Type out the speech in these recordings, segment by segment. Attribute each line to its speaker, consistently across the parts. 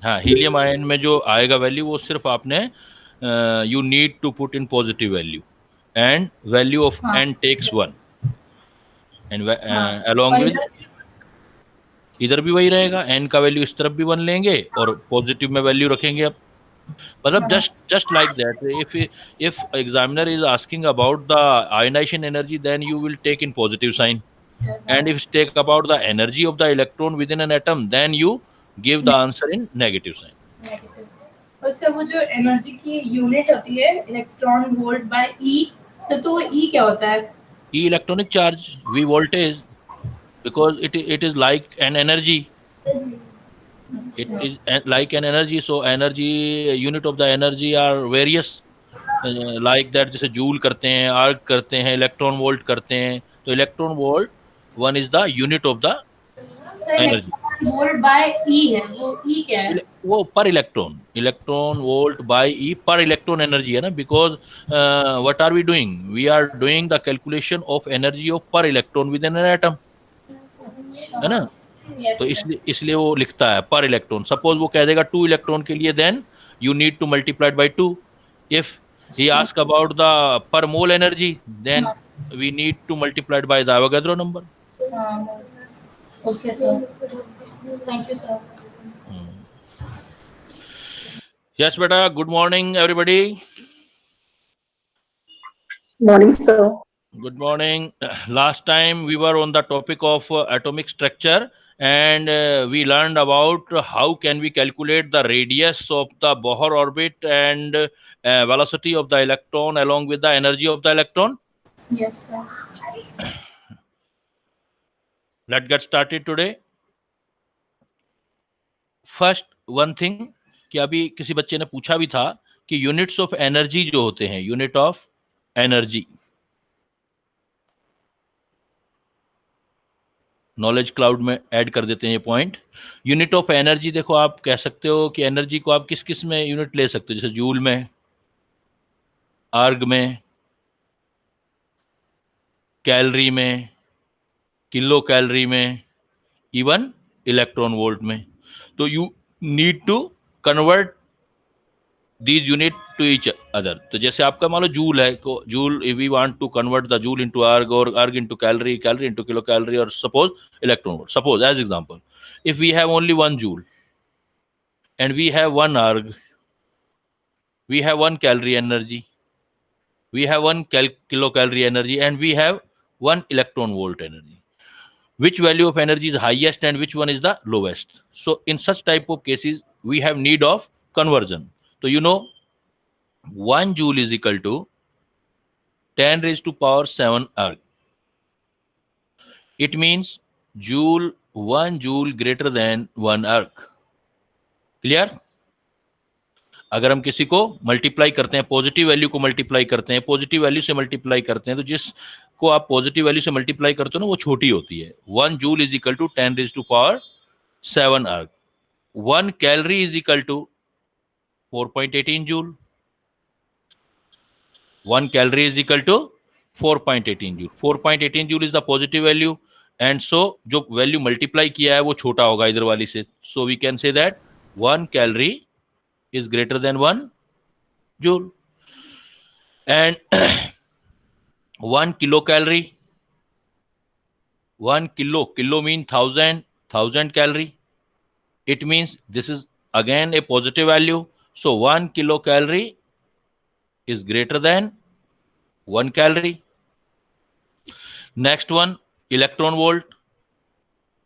Speaker 1: हाँ, helium ion में जो आएगा वैल्यू वो सिर्फ आपने you need to put in positive value and value of
Speaker 2: हाँ
Speaker 1: एन टेक्स वन एंड
Speaker 2: हाँ।
Speaker 1: अलोंग
Speaker 2: और
Speaker 1: विद
Speaker 2: इधर
Speaker 1: इधर भी वही रहेगा, एन का वैल्यू इस तरफ भी वन लेंगे और पॉजिटिव में वैल्यू रखेंगे अब। मतलब
Speaker 2: हाँ
Speaker 1: just like that, if examiner is asking about the ionization energy, then you will take in positive sign, and if take about the energy of the electron within an atom, then you give the answer in negative sign.
Speaker 2: Negative. और sir वो जो energy की unit होती है electron volt by E, sir तो वो e क्या होता है?
Speaker 1: E electronic charge, V voltage, because it is like an energy. It
Speaker 2: अच्छा।
Speaker 1: is like an energy, so energy unit of the energy are various, like that, जैसे joule करते हैं, arc करते हैं, इलेक्ट्रॉन वोल्ट करते हैं। तो electron volt one is the unit of the
Speaker 2: sir
Speaker 1: energy.
Speaker 2: Electron volt by e है, वो ई क्या है?
Speaker 1: वो per electron, electron volt by e per electron energy है ना, because what are we doing, we are doing the calculation of energy of per electron with an atom,
Speaker 2: अच्छा।
Speaker 1: है ना। तो
Speaker 2: यस सर।
Speaker 1: इसलिए इसलिए वो लिखता है पर इलेक्ट्रॉन। सपोज वो कह देगा टू इलेक्ट्रॉन के लिए, then you need to multiplied by two. If he
Speaker 2: अच्छा।
Speaker 1: Ask about the per mole energy, then
Speaker 2: हाँ
Speaker 1: we need to multiplied by the Avogadro number.
Speaker 2: हाँ। Okay sir, thank you sir.
Speaker 1: Yes बेटा, good morning everybody.
Speaker 3: Morning, sir.
Speaker 1: Good morning. Last time we were on the topic of atomic structure, and we learned about how can we calculate the radius of the Bohr orbit and velocity of the electron along with the energy of the electron.
Speaker 2: Yes sir.
Speaker 1: Let's get started today. First one thing, कि अभी किसी बच्चे ने पूछा भी था कि units of energy जो होते हैं, unit of energy, knowledge cloud में ऐड कर देते हैं ये पॉइंट। यूनिट ऑफ एनर्जी, देखो आप कह सकते हो कि एनर्जी को आप किस किस में यूनिट ले सकते हो, जैसे जूल में, आर्ग में, कैलोरी में, किलो कैलोरी में, इवन इलेक्ट्रॉन वोल्ट में। तो you need to convert these unit to each other. तो जैसे आपका मान लो जूल है, तो joule, if we want to convert the joule into erg और erg into calorie, calorie into kilo calorie, और suppose electron volt, suppose as example, if we have only 1 joule and we have 1 arg, we have 1 calorie energy, we have 1 kilocalorie energy, and we have 1 electron volt energy. Which value of energy is highest and which one is the lowest? So in such type of cases, we have need of conversion. So you know, 1 joule is equal to 10 raised to power 7 arg. It means joule, 1 joule greater than 1 arg. Clear? अगर हम किसी को multiply करते हैं, positive value को multiply करते हैं, positive value से मल्टीप्लाई करते हैं, तो जिसको आप पॉजिटिव वैल्यू से मल्टीप्लाई करते हो ना, वो छोटी होती है। 1 joule is equal to 10 raise to power 7 erg. 1 calorie is equal to 4.18 joule. 1 calorie is equal to 4.18 joule. 4.18 joule is the positive value, and so जो वैल्यू मल्टीप्लाई किया है वो छोटा होगा इधर वाली से। So we can say that 1 calorie is greater than 1 joule, and 1 kilocalorie, 1 kilo mean 1000 calorie. It means this is again a positive value, so 1 kilocalorie is greater than 1 calorie. Next one, electron volt,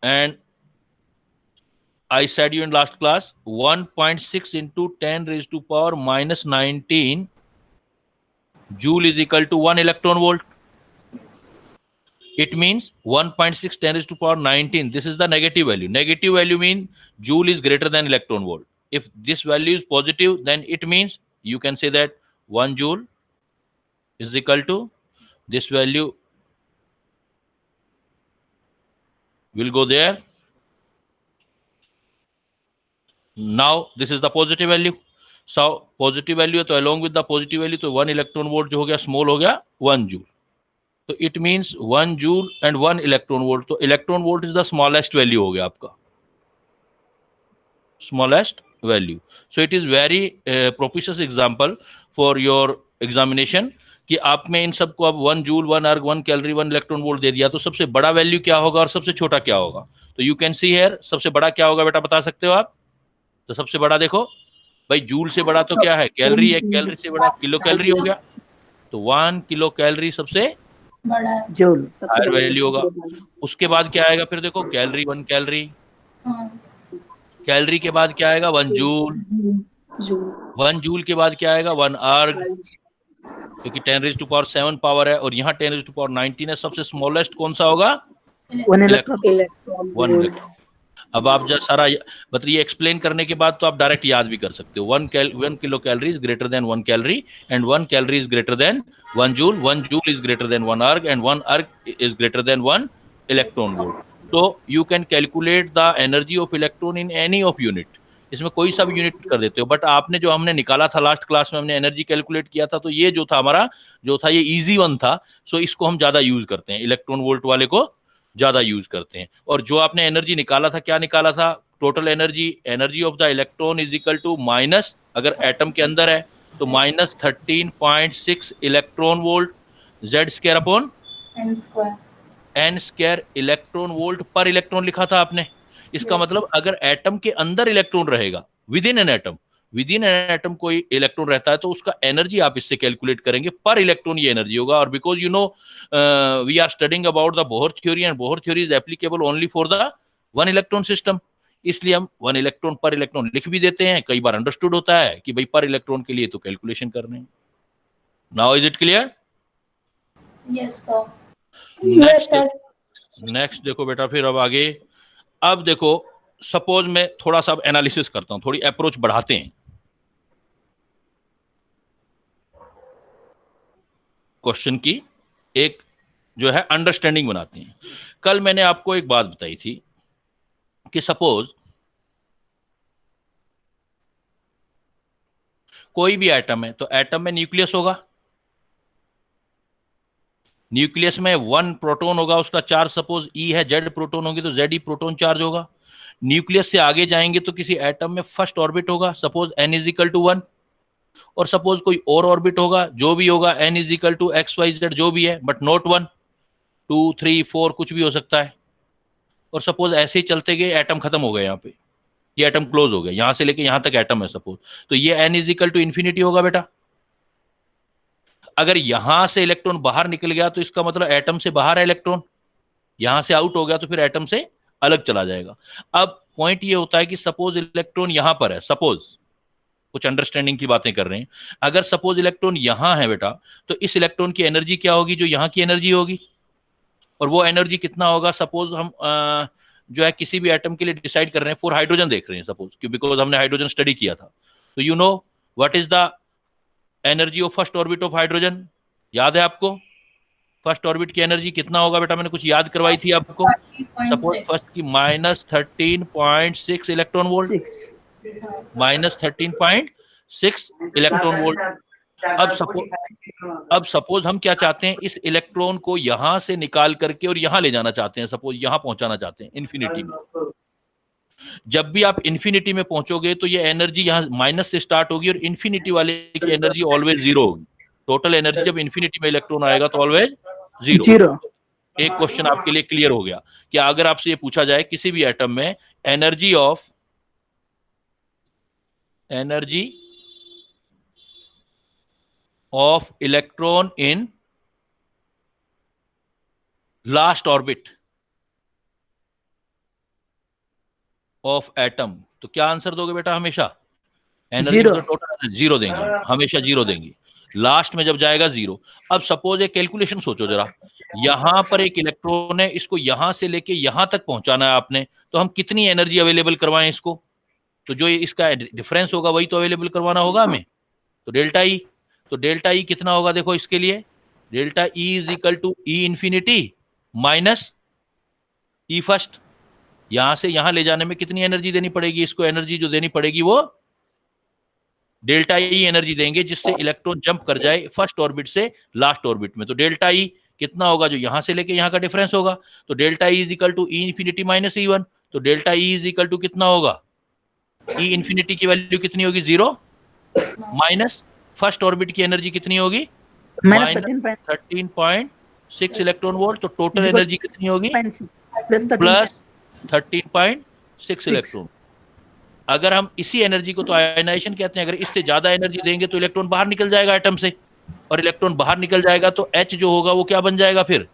Speaker 1: and I said you in last class 1.6 into 10 raised to power minus 19 joule is equal to 1 electron volt. It means 1.6 10 raised to power 19. This is the negative value. Negative value means joule is greater than electron volt. If this value is positive, then it means you can say that 1 joule is equal to this value will go there. Now this is the positive value. So positive value है, तो along with the positive value, तो 1 electron volt जो हो गया small हो गया 1 joule. तो it means 1 joule and 1 electron volt. तो electron volt is the smallest value हो गया आपका, smallest value. So it is very propitious example for your examination कि आप में इन सबको अब 1 जूल 1 अर्ग 1 कैलोरी 1 इलेक्ट्रॉन वोल्ट दे दिया, तो सबसे बड़ा वैल्यू क्या होगा और सबसे छोटा क्या होगा? तो यू कैन सी हियर, सबसे बड़ा क्या होगा बेटा, बता सकते हो आप? तो सबसे बड़ा देखो भाई, जूल से बड़ा तो क्या है कैलोरी, एक कैलोरी से बड़ा किलो कैलोरी हो गया, तो 1 किलो कैलोरी सबसे
Speaker 2: बड़ा है।
Speaker 3: जूल सबसे
Speaker 1: हायर
Speaker 3: बड़ा
Speaker 1: वैल्यू होगा। उसके बाद क्या आएगा फिर देखो, कैलोरी 1 कैलोरी,
Speaker 2: हाँ,
Speaker 1: कैलोरी के बाद क्या आएगा 1 जूल,
Speaker 3: जूल
Speaker 1: 1 जूल के बाद क्या आएगा 1 अर्ग, क्योंकि 10⁻⁷ पावर है और यहाँ 10⁻⁹ है। सबसे स्मॉलेस्ट कौन सा होगा?
Speaker 3: 1
Speaker 1: इलेक्ट्रॉन,
Speaker 3: इलेक्ट्रॉन
Speaker 1: 1
Speaker 3: वोल्ट।
Speaker 1: अब आप जब सारा मतलब ये एक्सप्लेन करने के बाद तो आप डायरेक्ट याद भी कर सकते हो। 1 kilo calorie is greater than 1 calorie and 1 calorie is greater than 1 joule, 1 joule is greater than 1 erg and 1 erg is greater than 1 electron volt. तो you can calculate the energy of electron in any of unit, इसमें कोई सा भी unit कर देते हो। But आपने जो हमने निकाला था लास्ट क्लास में, हमने एनर्जी कैलकुलेट किया था, तो ये जो था हमारा जो था ये इजी वन था, सो इसको हम ज्यादा यूज करते हैं, इलेक्ट्रॉन वोल्ट वाले को ज्यादा यूज करते हैं। और जो आपने एनर्जी निकाला था, क्या निकाला था? Total energy, energy of the electron is equal to minus, अगर एटम के अंदर है तो minus 13.6 electron volt Z square upon N square electron volt पर इलेक्ट्रॉन लिखा था आपने। इसका मतलब अगर एटम के अंदर इलेक्ट्रॉन रहेगा, विद इन एन एटम कोई इलेक्ट्रॉन रहता है, तो उसका एनर्जी आप इससे कैलकुलेट करेंगे, पर इलेक्ट्रॉन ये एनर्जी होगा। और because you know we are studying about the Bohr theory and Bohr theory is applicable only for the 1 electron system, इसलिए हम 1 इलेक्ट्रॉन पर इलेक्ट्रॉन लिख भी देते हैं। कई बार अंडरस्टूड होता है कि भाई पर इलेक्ट्रॉन के लिए तो कैलकुलेशन करने हैं। Now is it clear?
Speaker 2: Yes sir.
Speaker 1: Next देखो बेटा, फिर अब आगे, अब देखो सपोज मैं थोड़ा सा एनालिसिस करता हूं, थोड़ी अप्रोच बढ़ाते हैं, क्वेश्चन की एक जो है अंडरस्टैंडिंग बनाते हैं। कल मैंने आपको एक बात बताई थी कि सपोज कोई भी एटम है, तो एटम में न्यूक्लियस होगा, न्यूक्लियस में 1 प्रोटॉन होगा, उसका चार्ज सपोज ई है, जेड प्रोटॉन होगी तो जेड ई प्रोटॉन चार्ज होगा। न्यूक्लियस से आगे जाएंगे तो किसी एटम में फर्स्ट ऑर्बिट होगा, suppose n is equal to 1, और सपोज कोई और ऑर्बिट होगा, जो भी होगा n is equal to X Y Z जो भी है, बट नॉट 1, 2, 3, 4 कुछ भी हो सकता है। और सपोज ऐसे ही चलते गए, एटम खत्म हो गया, यहाँ पे ये एटम क्लोज हो गया, यहां से लेके यहां तक एटम है सपोज, तो ये n is equal to infinity होगा बेटा। अगर यहां से इलेक्ट्रॉन बाहर निकल गया तो इसका मतलब एटम से बाहर है इलेक्ट्रॉन, यहां से आउट हो गया तो फिर एटम से अलग चला जाएगा। अब पॉइंट ये होता है कि सपोज इलेक्ट्रॉन यहां पर है, सपोज कुछ अंडरस्टैंडिंग की बातें कर रहे हैं, अगर सपोज इलेक्ट्रॉन यहां है बेटा, तो इस इलेक्ट्रॉन की एनर्जी क्या होगी? जो यहां की एनर्जी होगी, और वो एनर्जी कितना होगा? सपोज हम जो है किसी भी एटम के लिए डिसाइड कर रहे हैं, फॉर हाइड्रोजन देख रहे हैं सपोज, बिकॉज हमने हाइड्रोजन स्टडी किया था, तो you know what is the energy of first orbit of hydrogen? याद है आपको फर्स्ट ऑर्बिट की एनर्जी कितना होगा बेटा? मैंने कुछ याद करवाई थी आपको, सपोज फर्स्ट की minus 13.6 electron volt, minus 13.6 electron volt. अब सपोज हम क्या चाहते हैं, इस इलेक्ट्रॉन को यहां से निकाल करके और यहां ले जाना चाहते हैं, सपोज यहां पहुंचाना चाहते हैं इन्फिनिटी में। जब भी आप इन्फिनिटी में पहुंचोगे तो ये एनर्जी यहां माइनस से स्टार्ट होगी और इन्फिनिटी वाले की एनर्जी ऑलवेज जीरो होगी। टोटल एनर्जी जब इन्फिनिटी में इलेक्ट्रॉन आएगा तो ऑलवेज जीरो। एक क्वेश्चन आपके लिए क्लियर हो गया कि अगर आपसे ये पूछा जाए किसी भी एटम में energy of electron in last orbit of atom, तो क्या आंसर दोगे बेटा? हमेशा एनर्जी
Speaker 3: जीरो।
Speaker 1: मतलब टोटल जीरो देंगे, हमेशा जीरो देंगे, लास्ट में जब जाएगा जीरो। अब सपोज एक कैलकुलेशन सोचो जरा, यहां पर एक इलेक्ट्रॉन है, इसको यहां से लेके यहां तक पहुंचाना है आपने, तो हम कितनी एनर्जी अवेलेबल करवाएं इसको? तो जो इसका डिफरेंस होगा वही तो अवेलेबल करवाना होगा हमें, तो डेल्टा ई। तो डेल्टा ई कितना होगा देखो इसके लिए, delta E is equal to E infinity minus E first. यहां से यहां ले जाने में कितनी एनर्जी देनी पड़ेगी इसको? एनर्जी जो देनी पड़ेगी वो डेल्टा ई एनर्जी देंगे, जिससे इलेक्ट्रॉन जंप कर जाए फर्स्ट ऑर्बिट से लास्ट ऑर्बिट में। तो डेल्टा ई कितना होगा? जो यहां से लेके यहां का डिफरेंस होगा, तो delta E is equal to E infinity minus E one, तो delta E is equal to कितना होगा? ई इंफिनिटी की वैल्यू कितनी होगी 0 माइनस फर्स्ट ऑर्बिट की एनर्जी कितनी होगी
Speaker 3: माइनस
Speaker 1: माइनस 13.6 इलेक्ट्रॉन वोल्ट। तो टोटल
Speaker 3: इक्वल
Speaker 1: एनर्जी कितनी होगी
Speaker 3: प्लस
Speaker 1: प्लस 13.6
Speaker 3: 6।
Speaker 1: इलेक्ट्रॉन। अगर हम इसी एनर्जी को तो आयनाइजेशन कहते हैं, अगर इससे ज्यादा एनर्जी देंगे तो इलेक्ट्रॉन बाहर निकल जाएगा एटम से, और इलेक्ट्रॉन बाहर निकल जाएगा तो H जो होगा वो क्या बन जाएगा फिर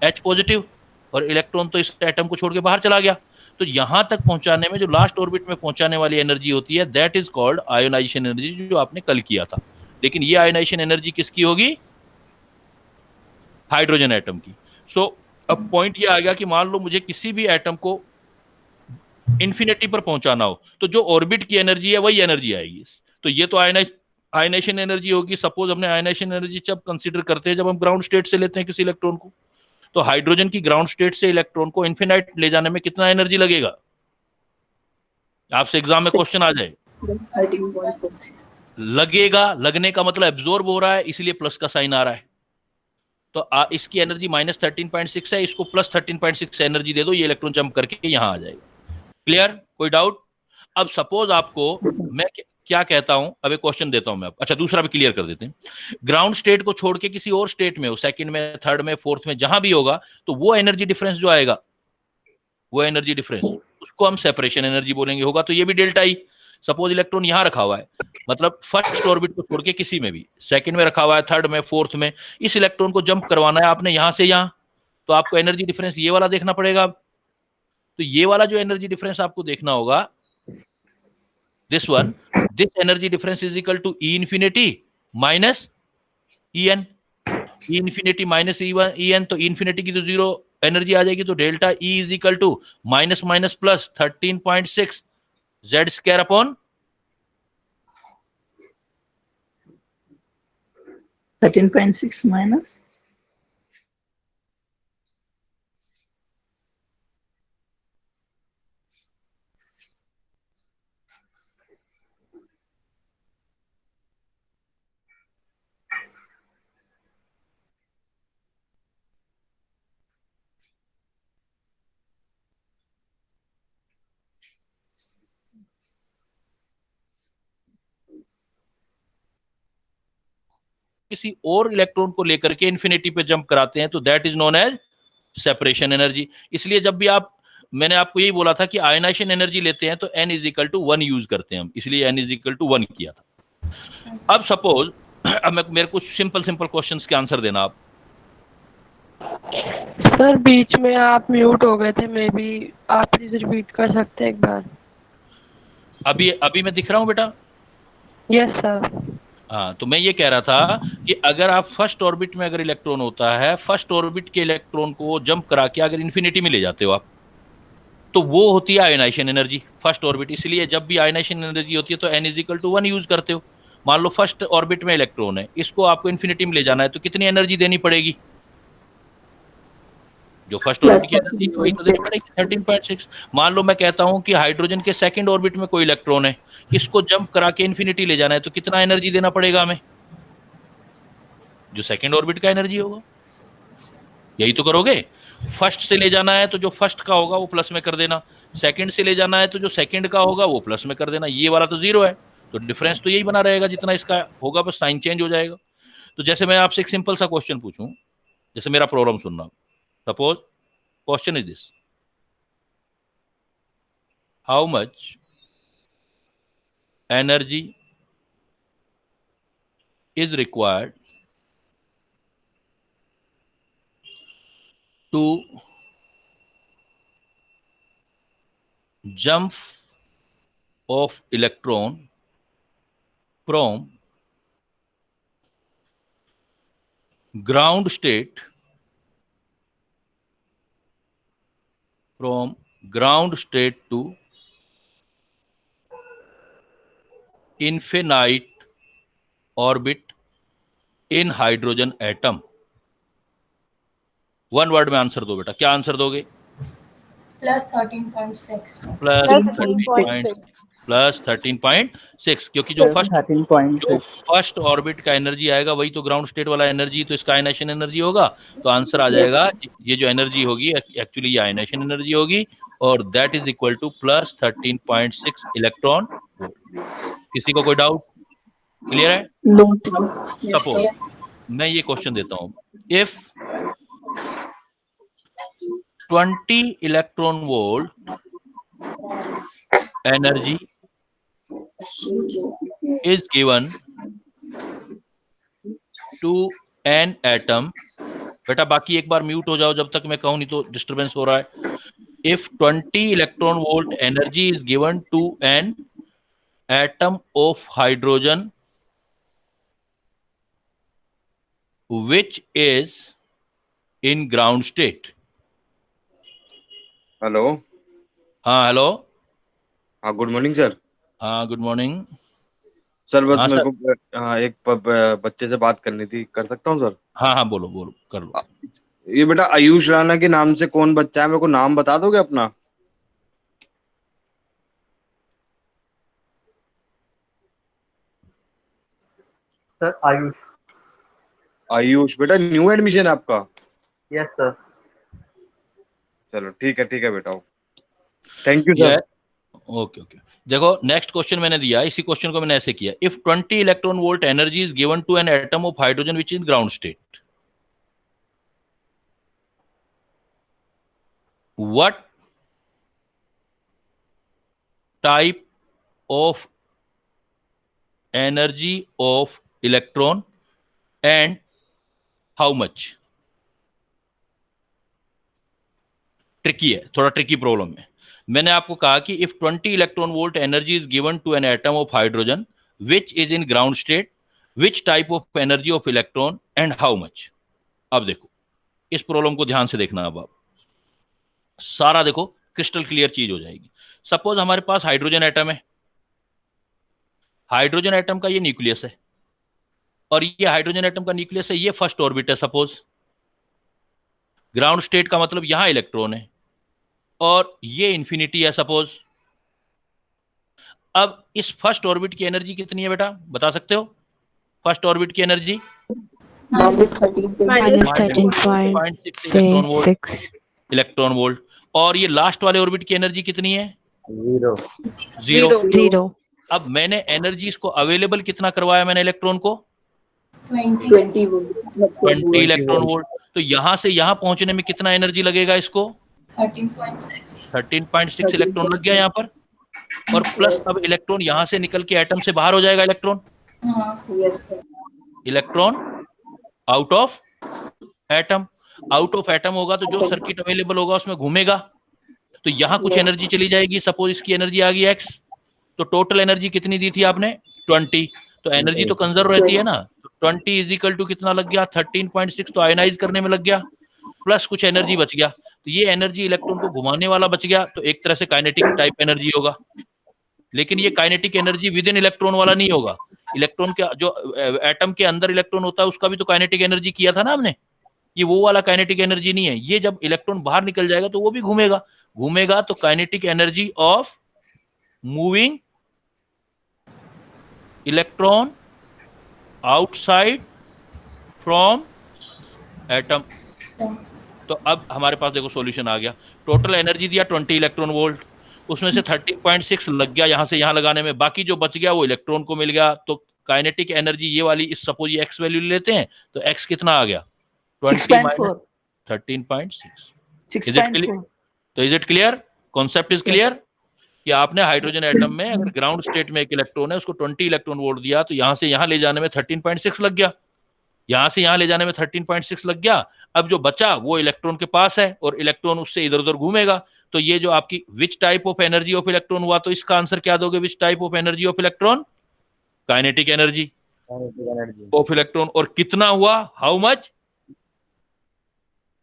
Speaker 1: H पॉजिटिव, और इलेक्ट्रॉन तो इस एटम को छोड़ के बाहर चला गया। तो यहां तक पहुंचाने में जो लास्ट ऑर्बिट में पहुंचाने वाली एनर्जी होती है that is called ionisation energy, जो आपने कल किया था। लेकिन ये आयोनाइजेशन एनर्जी किसकी होगी हाइड्रोजन एटम की। सो अब पॉइंट ये आ गया कि मान लो मुझे किसी भी एटम को इन्फिनिटी पर पहुंचाना हो तो जो ऑर्बिट की एनर्जी है वही एनर्जी आएगी। तो ये तो आयनेशन एनर्जी होगी। सपोज हमने आयनेशन एनर्जी जब कंसीडर करते हैं जब हम ग्राउंड स्टेट से लेते हैं किसी इलेक्ट्रॉन को, तो हाइड्रोजन की ग्राउंड स्टेट से इलेक्ट्रॉन को इन्फिनाइट ले जाने में कितना एनर्जी लगेगा, आपसे एग्जाम में क्वेश्चन आ जाए। लगेगा, लगने का मतलब एब्जॉर्ब हो रहा है, इसलिए प्लस का साइन आ रहा है। तो इसकी एनर्जी माइनस 13.6 है, इसको प्लस 13.6 एनर्जी दे दो, ये इलेक्ट्रॉन जंप करके यहां आ जाएगा। क्लियर, कोई डाउट? अब सपोज आपको मैं क्या कहता हूं, अब एक क्वेश्चन देता हूं मैं आपको। अच्छा, दूसरा भी क्लियर कर देते हैं। ग्राउंड स्टेट को छोड़ के किसी और स्टेट में हो, सेकंड में, थर्ड में, फोर्थ में, जहां भी होगा, तो वो एनर्जी डिफरेंस जो आएगा, वो एनर्जी डिफरेंस, उसको हम सेपरेशन एनर्जी बोलेंगे। होगा तो ये भी डेल्टा ई। सपोज इलेक्ट्रॉन यहां रखा हुआ है, मतलब फर्स्ट ऑर्बिट को छोड़ के किसी में भी, सेकंड में रखा हुआ है, थर्ड में, फोर्थ में, इस इलेक्ट्रॉन को जंप करवाना है आपने यहां से यहां, तो आपको एनर्जी डिफरेंस ये वाला देखना पड़ेगा। तो ये वाला जो एनर्जी डिफरेंस आपको देखना होगा, this one, this energy difference is equal to E infinity minus En, E infinity minus En, तो E infinity की तो जीरो एनर्जी आ जाएगी, तो delta E is equal to minus minus plus 13.6 Z square upon
Speaker 3: 13.6 minus
Speaker 1: किसी और electron को लेकर के इन्फिनिटी पे जंप कराते हैं, तो that is known as separation energy. इसलिए जब भी मैंने आपको यही बोला था कि आयनाइजेशन एनर्जी लेते हैं तो n is equal to 1 use करते हैं हम, इसलिए n इज इक्वल टू 1 किया था। अब सपोज, अब मेरे को सिंपल सिंपल क्वेश्चंस के आंसर देना आप।
Speaker 4: सर बीच में आप म्यूट हो गए थे, मे बी आप प्लीज रिपीट कर सकते हैं एक बार।
Speaker 1: अभी मैं दिख रहा हूं बेटा?
Speaker 4: Yes sir.
Speaker 1: हाँ, तो मैं ये कह रहा था कि अगर आप फर्स्ट ऑर्बिट में अगर इलेक्ट्रॉन होता है, फर्स्ट ऑर्बिट के इलेक्ट्रॉन को जंप करा के अगर इन्फिनिटी में ले जाते हो आप, तो वो होती है आयनाइजेशन एनर्जी फर्स्ट ऑर्बिट। इसलिए जब भी आयनाइजेशन एनर्जी होती है तो n is equal to 1 use करते हो। मान लो फर्स्ट ऑर्बिट में इलेक्ट्रॉन है, इसको आपको इन्फिनिटी में ले जाना है, तो कितनी एनर्जी देनी पड़ेगी? जो फर्स्ट ऑर्बिट की एनर्जी है वही तो देनी पड़ेगी 13.6। मान लो मैं कहता हूं कि हाइड्रोजन के सेकंड ऑर्बिट में कोई इलेक्ट्रॉन है, इसको जंप करा के इन्फिनिटी ले जाना है, तो कितना एनर्जी देना पड़ेगा हमें? जो सेकंड ऑर्बिट का एनर्जी होगा, यही तो करोगे। फर्स्ट से ले जाना है तो जो फर्स्ट का होगा वो प्लस में कर देना, सेकंड से ले जाना है तो जो सेकंड का होगा वो प्लस में कर देना। ये वाला तो जीरो है, तो डिफरेंस तो यही बना रहेगा जितना इसका होगा, बस साइन चेंज हो जाएगा। तो जैसे मैं आपसे एक सिंपल सा क्वेश्चन पूछूं, जैसे मेरा प्रॉब्लम सुनना। Suppose question is this, how much energy is required to jump of electron from ground state to infinite orbit in hydrogen atom। One word में आंसर दो बेटा, क्या आंसर दोगे?
Speaker 2: प्लस 13.6।
Speaker 1: प्लस 13.6। प्लस 13.6, क्योंकि जो फर्स्ट
Speaker 3: 13.6
Speaker 1: फर्स्ट ऑर्बिट का energy आएगा वही तो ग्राउंड स्टेट वाला एनर्जी, तो इसका आयनेशन एनर्जी होगा। तो आंसर आ जाएगा, ये जो एनर्जी होगी एक्चुअली ये आयनेशन एनर्जी होगी, और that is equal two plus 13.6 electron volt. किसी को कोई डाउट? क्लियर है? सपोज मैं ये क्वेश्चन देता हूं, if 20 electron volt energy is given to an atom, बेटा बाकी एक बार म्यूट हो जाओ जब तक मैं कहूं, नहीं तो डिस्टरबेंस हो रहा है। If 20 electron volt energy is given to an atom of hydrogen which is in ground state।
Speaker 5: Hello.
Speaker 1: हाँ हेलो।
Speaker 5: हाँ, गुड मॉर्निंग सर।
Speaker 1: हाँ गुड मॉर्निंग।
Speaker 5: सर बस
Speaker 1: हाँ
Speaker 5: मेरे
Speaker 1: सर।
Speaker 5: को एक बच्चे से बात करनी थी, कर सकता हूँ सर?
Speaker 1: हाँ हाँ बोलो बोलो कर लो।
Speaker 5: ये बेटा आयुष राणा के नाम से कौन बच्चा है, मेरे को नाम बता दोगे अपना?
Speaker 6: सर आयुष।
Speaker 5: आयुष बेटा न्यू एडमिशन है आपका?
Speaker 6: Yes sir.
Speaker 5: चलो ठीक है बेटा, थैंक यू
Speaker 1: ये
Speaker 5: सर।
Speaker 1: Okay okay. देखो नेक्स्ट क्वेश्चन मैंने दिया, इसी क्वेश्चन को मैंने ऐसे किया, if 20 electron volt energy is given to an atom of hydrogen which is ground state, what type of energy of electron and how much. Tricky है, थोड़ा ट्रिकी प्रॉब्लम है। मैंने आपको कहा कि if 20 electron volt energy is given to an atom of hydrogen which is in ground state, which type of energy of electron and how much. अब देखो इस प्रॉब्लम को ध्यान से देखना, अब आप सारा देखो क्रिस्टल क्लियर चीज हो जाएगी। सपोज हमारे पास हाइड्रोजन एटम है, हाइड्रोजन एटम का ये न्यूक्लियस है, और ये हाइड्रोजन एटम का न्यूक्लियस है, ये फर्स्ट ऑर्बिट है सपोज। ग्राउंड स्टेट का मतलब यहां इलेक्ट्रॉन है, और ये इंफिनिटी है सपोज। अब इस फर्स्ट ऑर्बिट की एनर्जी कितनी है बेटा, बता सकते हो? फर्स्ट ऑर्बिट की एनर्जी
Speaker 4: -13.6
Speaker 1: इलेक्ट्रॉन वोल्ट, और ये लास्ट वाले ऑर्बिट की एनर्जी कितनी है?
Speaker 5: 0।
Speaker 1: जीरो। अब मैंने एनर्जी को अवेलेबल कितना करवाया मैंने इलेक्ट्रॉन को? 20 इलेक्ट्रॉन वोल्ट। तो यहां से यहां पहुंचने में कितना एनर्जी लगेगा इसको? 13.6 इलेक्ट्रॉन लग गया यहाँ पर, और प्लस अब इलेक्ट्रॉन यहां से निकल के एटम से बाहर हो जाएगा। Electron out of atom, out of atom होगा तो जो सर्किट अवेलेबल होगा उसमें घूमेगा, तो यहां कुछ एनर्जी चली जाएगी। सपोज इसकी एनर्जी आ गई x, तो टोटल एनर्जी कितनी दी थी आपने? 20। तो एनर्जी तो कंजर्व रहती है ना, तो 20 इज इक्वल टू कितना लग गया? 13.6, तो आयनाइज करने में लग गया, प्लस कुछ एनर्जी बच गया। तो ये एनर्जी इलेक्ट्रॉन को घुमाने वाला बच गया, तो एक तरह से काइनेटिक टाइप एनर्जी होगा। लेकिन ये kinetic energy with in electron वाला नहीं होगा। इलेक्ट्रॉन के जो एटम के अंदर इलेक्ट्रॉन होता है उसका भी तो काइनेटिक एनर्जी किया था ना हमने, ये वो वाला काइनेटिक एनर्जी नहीं है। ये जब इलेक्ट्रॉन बाहर निकल जाएगा तो वो भी घूमेगा, घूमेगा तो kinetic energy of moving electron outside from atom. तो अब हमारे पास देखो सॉल्यूशन आ गया। टोटल एनर्जी दिया 20 इलेक्ट्रॉन वोल्ट, उसमें से 13.6 लग गया यहाँ से यहाँ लगाने में, बाकी जो बच गया वो इलेक्ट्रॉन को मिल गया। तो काइनेटिक एनर्जी ये वाली, इस सपोज ये एक्स वैल्यू लेते हैं, तो एक्स कितना आ गया? 20 माइनस 13.6। तो is it clear? Concept is clear कि आपने हाइड्रोजन एटम में अगर ग्राउंड स्टेट में एक इलेक्ट्रॉन है, उसको 20 इलेक्ट्रॉन वोल्ट दिया, तो यहां से यहां ले जाने में 13.6 लग गया, यहां से यहां ले जाने में 13.6 लग गया। अब जो बचा वो इलेक्ट्रॉन के पास है, और इलेक्ट्रॉन उससे इधर उधर घूमेगा। तो ये जो आपकी which type of energy of electron हुआ, तो इसका आंसर क्या दोगे? Which type of energy of electron? Kinetic energy of electron. और कितना हुआ? How much?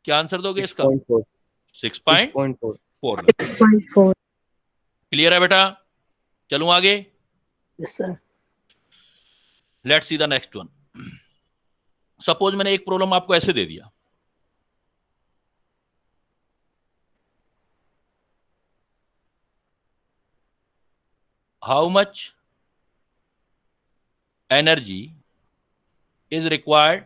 Speaker 1: क्या आंसर दोगे इसका? 6.4।
Speaker 4: 6.4।
Speaker 1: क्लियर है बेटा? चलूं आगे?
Speaker 3: Yes sir.
Speaker 1: Let's see the next one. Suppose मैंने एक प्रॉब्लम आपको ऐसे दे दिया, how much energy is required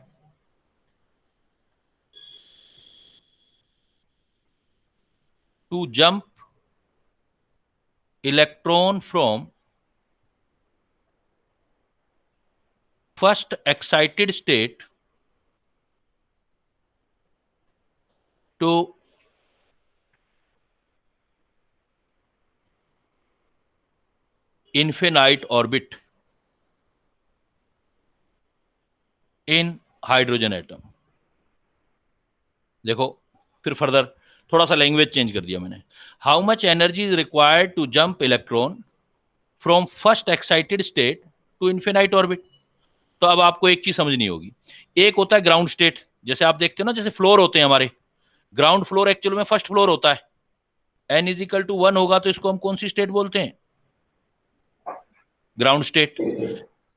Speaker 1: to jump electron from first excited state to infinite orbit in hydrogen atom. देखो फिर फर्दर थोड़ा सा लैंग्वेज चेंज कर दिया मैंने. How much energy is required to jump electron from first excited state to infinite orbit. तो अब आपको एक चीज समझनी होगी. एक होता है ग्राउंड स्टेट, जैसे आप देखते हो ना, जैसे फ्लोर होते हैं हमारे. ग्राउंड फ्लोर एक्चुअल में फर्स्ट फ्लोर होता है. n इज इक्वल टू 1 होगा तो इसको हम कौन सी स्टेट बोलते हैं? Ground state.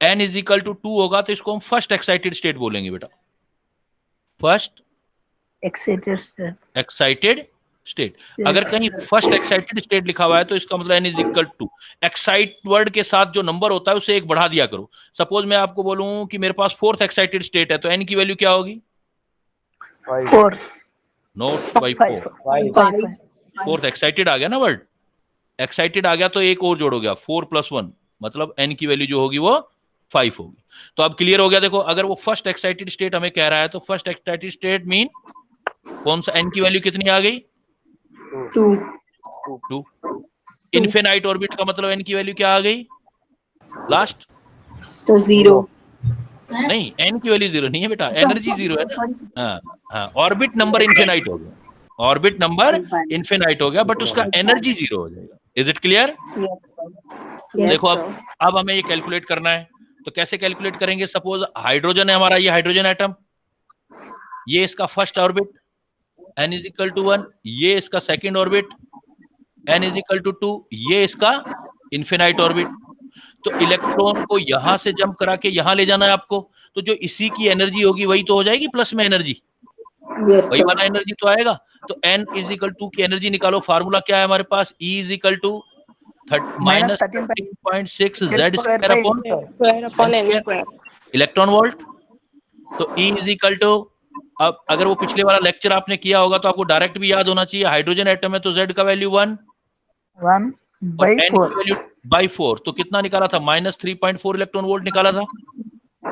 Speaker 1: n is equal to 2 होगा तो इसको हम फर्स्ट एक्साइटेड स्टेट बोलेंगे बेटा. First excited state. अगर कहीं फर्स्ट एक्साइटेड स्टेट लिखा हुआ है तो इसका मतलब n is equal to excite word के साथ जो नंबर होता है उसे एक बढ़ा दिया करो. सपोज मैं आपको बोलूं कि मेरे पास फोर्थ एक्साइटेड स्टेट है तो n की वैल्यू क्या होगी?
Speaker 3: 4
Speaker 1: नोट बाई 4. फोर्थ एक्साइटेड आ गया ना वर्ड. एक्साइटेड आ गया तो एक और जोड़ो गया 4 + 1 मतलब n की वैल्यू जो होगी वो 5 होगी. तो अब क्लियर हो गया. देखो अगर वो फर्स्ट एक्साइटेड स्टेट हमें कह रहा है तो फर्स्ट एक्साइटेड स्टेट मीन कौन सा? n की वैल्यू कितनी आ गई? 2. इनफिनाइट ऑर्बिट का मतलब n की वैल्यू क्या आ गई लास्ट?
Speaker 7: तो 0
Speaker 1: नहीं, n की वैल्यू 0 नहीं है बेटा, एनर्जी 0 है ना. हाँ, ऑर्बिट नंबर इनफिनाइट हो गया. ऑर्बिट नंबर इनफिनाइट हो गया बट उसका एनर्जी 0 हो जाएगा. Is it clear? देखो अब हमें ये कैलकुलेट करना है. तो कैसे कैलकुलेट करेंगे? सपोज हाइड्रोजन है हमारा, ये हाइड्रोजन एटम, ये इसका first orbit n is equal to 1, ये इसका second orbit n is equal to 2, ये इसका इन्फिनाइट ऑर्बिट. तो इलेक्ट्रॉन को यहां से जंप करा के यहां ले जाना है आपको. तो जो इसी की एनर्जी होगी वही तो हो जाएगी प्लस में एनर्जी. वही वाला एनर्जी तो आएगा. तो n इज इक्वल टू की एनर्जी निकालो. फार्मूला क्या है हमारे पास? E is equal to minus 13.6 Z square upon electron volt. तो E इज इक्वल टू, अब अगर वो पिछले वाला लेक्चर आपने किया होगा तो आपको डायरेक्ट भी याद होना चाहिए. हाइड्रोजन एटम है तो Z का वैल्यू 1
Speaker 3: by 4
Speaker 1: वैल्यू बाई 4. तो कितना निकाला था? माइनस 3.4 इलेक्ट्रॉन वोल्ट निकाला था.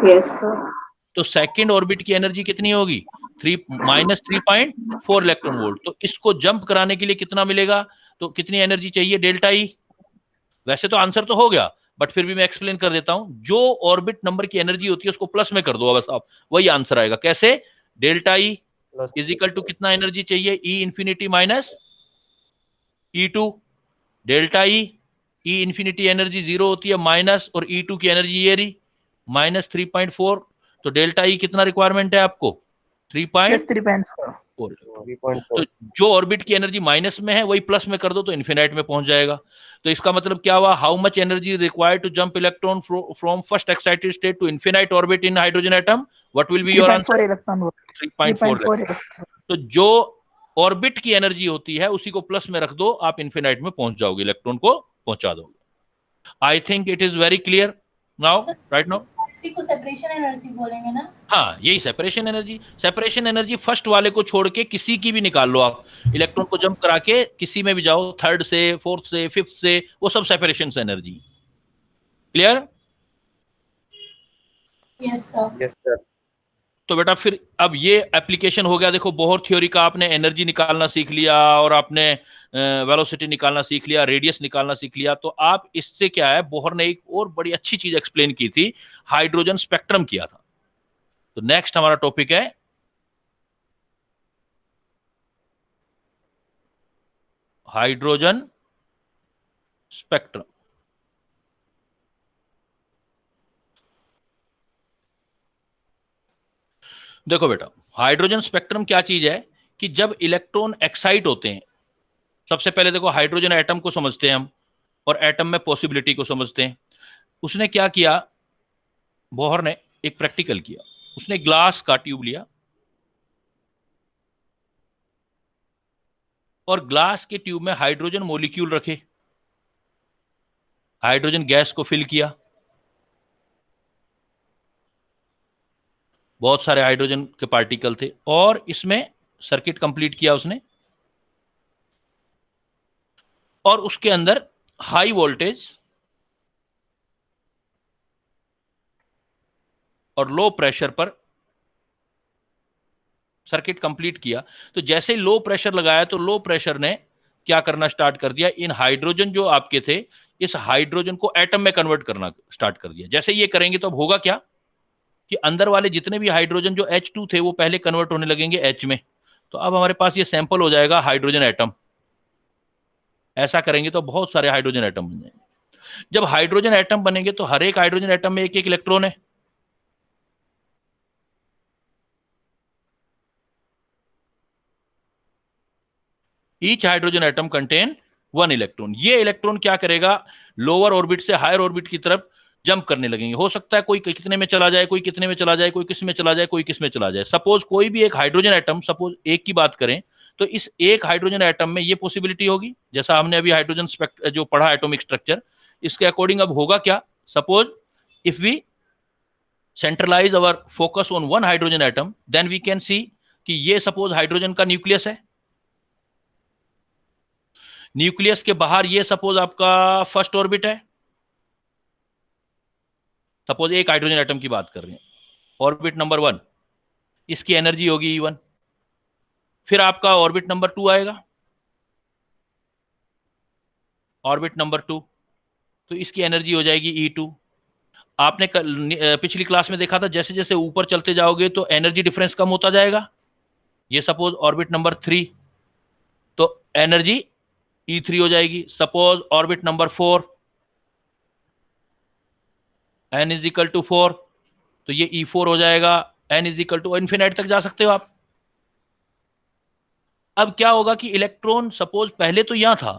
Speaker 7: Yes sir.
Speaker 1: तो सेकंड ऑर्बिट की एनर्जी कितनी होगी? Minus 3.4 electron volt. तो इसको जंप कराने के लिए कितना मिलेगा? तो कितनी एनर्जी चाहिए? Delta E. वैसे तो आंसर तो हो गया बट फिर भी मैं एक्सप्लेन कर देता हूं. जो ऑर्बिट नंबर की एनर्जी होती है उसको प्लस में कर दो बस आप, वही आंसर आएगा. कैसे? Delta E is equal to कितना एनर्जी चाहिए? E infinity minus E2. Delta E, E infinity energy 0 होती है माइनस, और E2 की एनर्जी ये रही माइनस 3.4. तो डेल्टा ई कितना रिक्वायरमेंट है आपको? 3.4. तो जो ऑर्बिट की एनर्जी माइनस में है वही प्लस में कर दो तो इन्फिनाइट में पहुंच जाएगा. तो इसका मतलब क्या हुआ? How much energy required to jump electron from first excited state to infinite orbit in hydrogen atom? What will be your answer? 3.4. तो जो ऑर्बिट की एनर्जी होती है उसी को प्लस में रख दो, आप इन्फिनाइट में पहुंच जाओगे, इलेक्ट्रॉन को पहुंचा दोगे. I think it is very clear now, right now.
Speaker 2: इसी को सेपरेशन एनर्जी बोलेंगे ना?
Speaker 1: हाँ, यही separation energy. Separation energy first वाले को छोड़ के किसी की भी निकाल लो आप. इलेक्ट्रॉन को जंप करा के किसी में भी जाओ, थर्ड से, फोर्थ से, फिफ्थ से, वो सब separation energy. Clear?
Speaker 2: Yes sir.
Speaker 1: तो बेटा फिर अब ये एप्लीकेशन हो गया. देखो बहुत थ्योरी का आपने एनर्जी निकालना सीख लिया और आपने वेलोसिटी निकालना सीख लिया, रेडियस निकालना सीख लिया. तो आप इससे क्या है, बोहर ने एक और बड़ी अच्छी चीज एक्सप्लेन की थी, हाइड्रोजन स्पेक्ट्रम किया था. तो नेक्स्ट हमारा टॉपिक है हाइड्रोजन स्पेक्ट्रम. देखो बेटा, हाइड्रोजन स्पेक्ट्रम क्या चीज है कि जब इलेक्ट्रॉन एक्साइट होते हैं, सबसे पहले देखो हाइड्रोजन एटम को समझते हैं हम, और एटम में पॉसिबिलिटी को समझते हैं. उसने क्या किया, बोहर ने एक प्रैक्टिकल किया. उसने ग्लास का ट्यूब लिया और ग्लास के ट्यूब में हाइड्रोजन मॉलिक्यूल रखे. हाइड्रोजन गैस को फिल किया, बहुत सारे हाइड्रोजन के पार्टिकल थे, और इसमें सर्किट कंप्लीट किया उसने, और उसके अंदर हाई वोल्टेज और लो प्रेशर पर सर्किट कंप्लीट किया। तो जैसे ही लो प्रेशर लगाया तो लो प्रेशर ने क्या करना स्टार्ट कर दिया, इन हाइड्रोजन जो आपके थे, इस हाइड्रोजन को एटम में कन्वर्ट करना स्टार्ट कर दिया। जैसे ये करेंगे तो अब होगा क्या कि अंदर वाले जितने भी हाइड्रोजन जो H2 थे वो पहले कन्वर्ट होने लगेंगे H में। तो अब हमारे पास ये सैंपल हो जाएगा हाइड्रोजन एटम। ऐसा करेंगे तो बहुत सारे हाइड्रोजन एटम बन जाएंगे। जब हाइड्रोजन एटम बनेंगे तो हर एक हाइड्रोजन एटम में एक एक इलेक्ट्रॉन है। Each hydrogen atom contain 1 electron. ये इलेक्ट्रॉन क्या करेगा, लोअर ऑर्बिट से हायर ऑर्बिट की तरफ जंप करने लगेंगे। हो सकता है कोई कितने में चला जाए, कोई कितने में चला जाए, कोई किस में चला जाए, कोई किस में चला जाए। सपोज कोई भी एक हाइड्रोजन एटम, सपोज एक की बात करें तो इस एक हाइड्रोजन एटम में ये पॉसिबिलिटी होगी, जैसा हमने अभी हाइड्रोजन जो पढ़ा एटॉमिक स्ट्रक्चर, इसके अकॉर्डिंग अब होगा क्या, suppose if we centralize our focus on one hydrogen atom, then we can see कि ये सपोज हाइड्रोजन का न्यूक्लियस है। न्यूक्लियस के बाहर ये सपोज आपका फर्स्ट ऑर्बिट है। सपोज एक हाइड्रोजन एटम की बात कर रहे हैं, ऑर्बिट नंबर 1, इसकी एनर्जी होगी E1। फिर आपका ऑर्बिट नंबर 2 आएगा, ऑर्बिट नंबर 2, तो इसकी एनर्जी हो जाएगी E2। आपने पिछली क्लास में देखा था जैसे जैसे ऊपर चलते जाओगे तो एनर्जी डिफरेंस कम होता जाएगा। ये सपोज ऑर्बिट नंबर 3, तो एनर्जी E3 हो जाएगी। Suppose orbit number 4, n is equal to 4, तो ये E4 हो जाएगा। n is equal to infinite तक जा सकते हो आप। अब क्या होगा कि इलेक्ट्रॉन सपोज पहले तो यहां था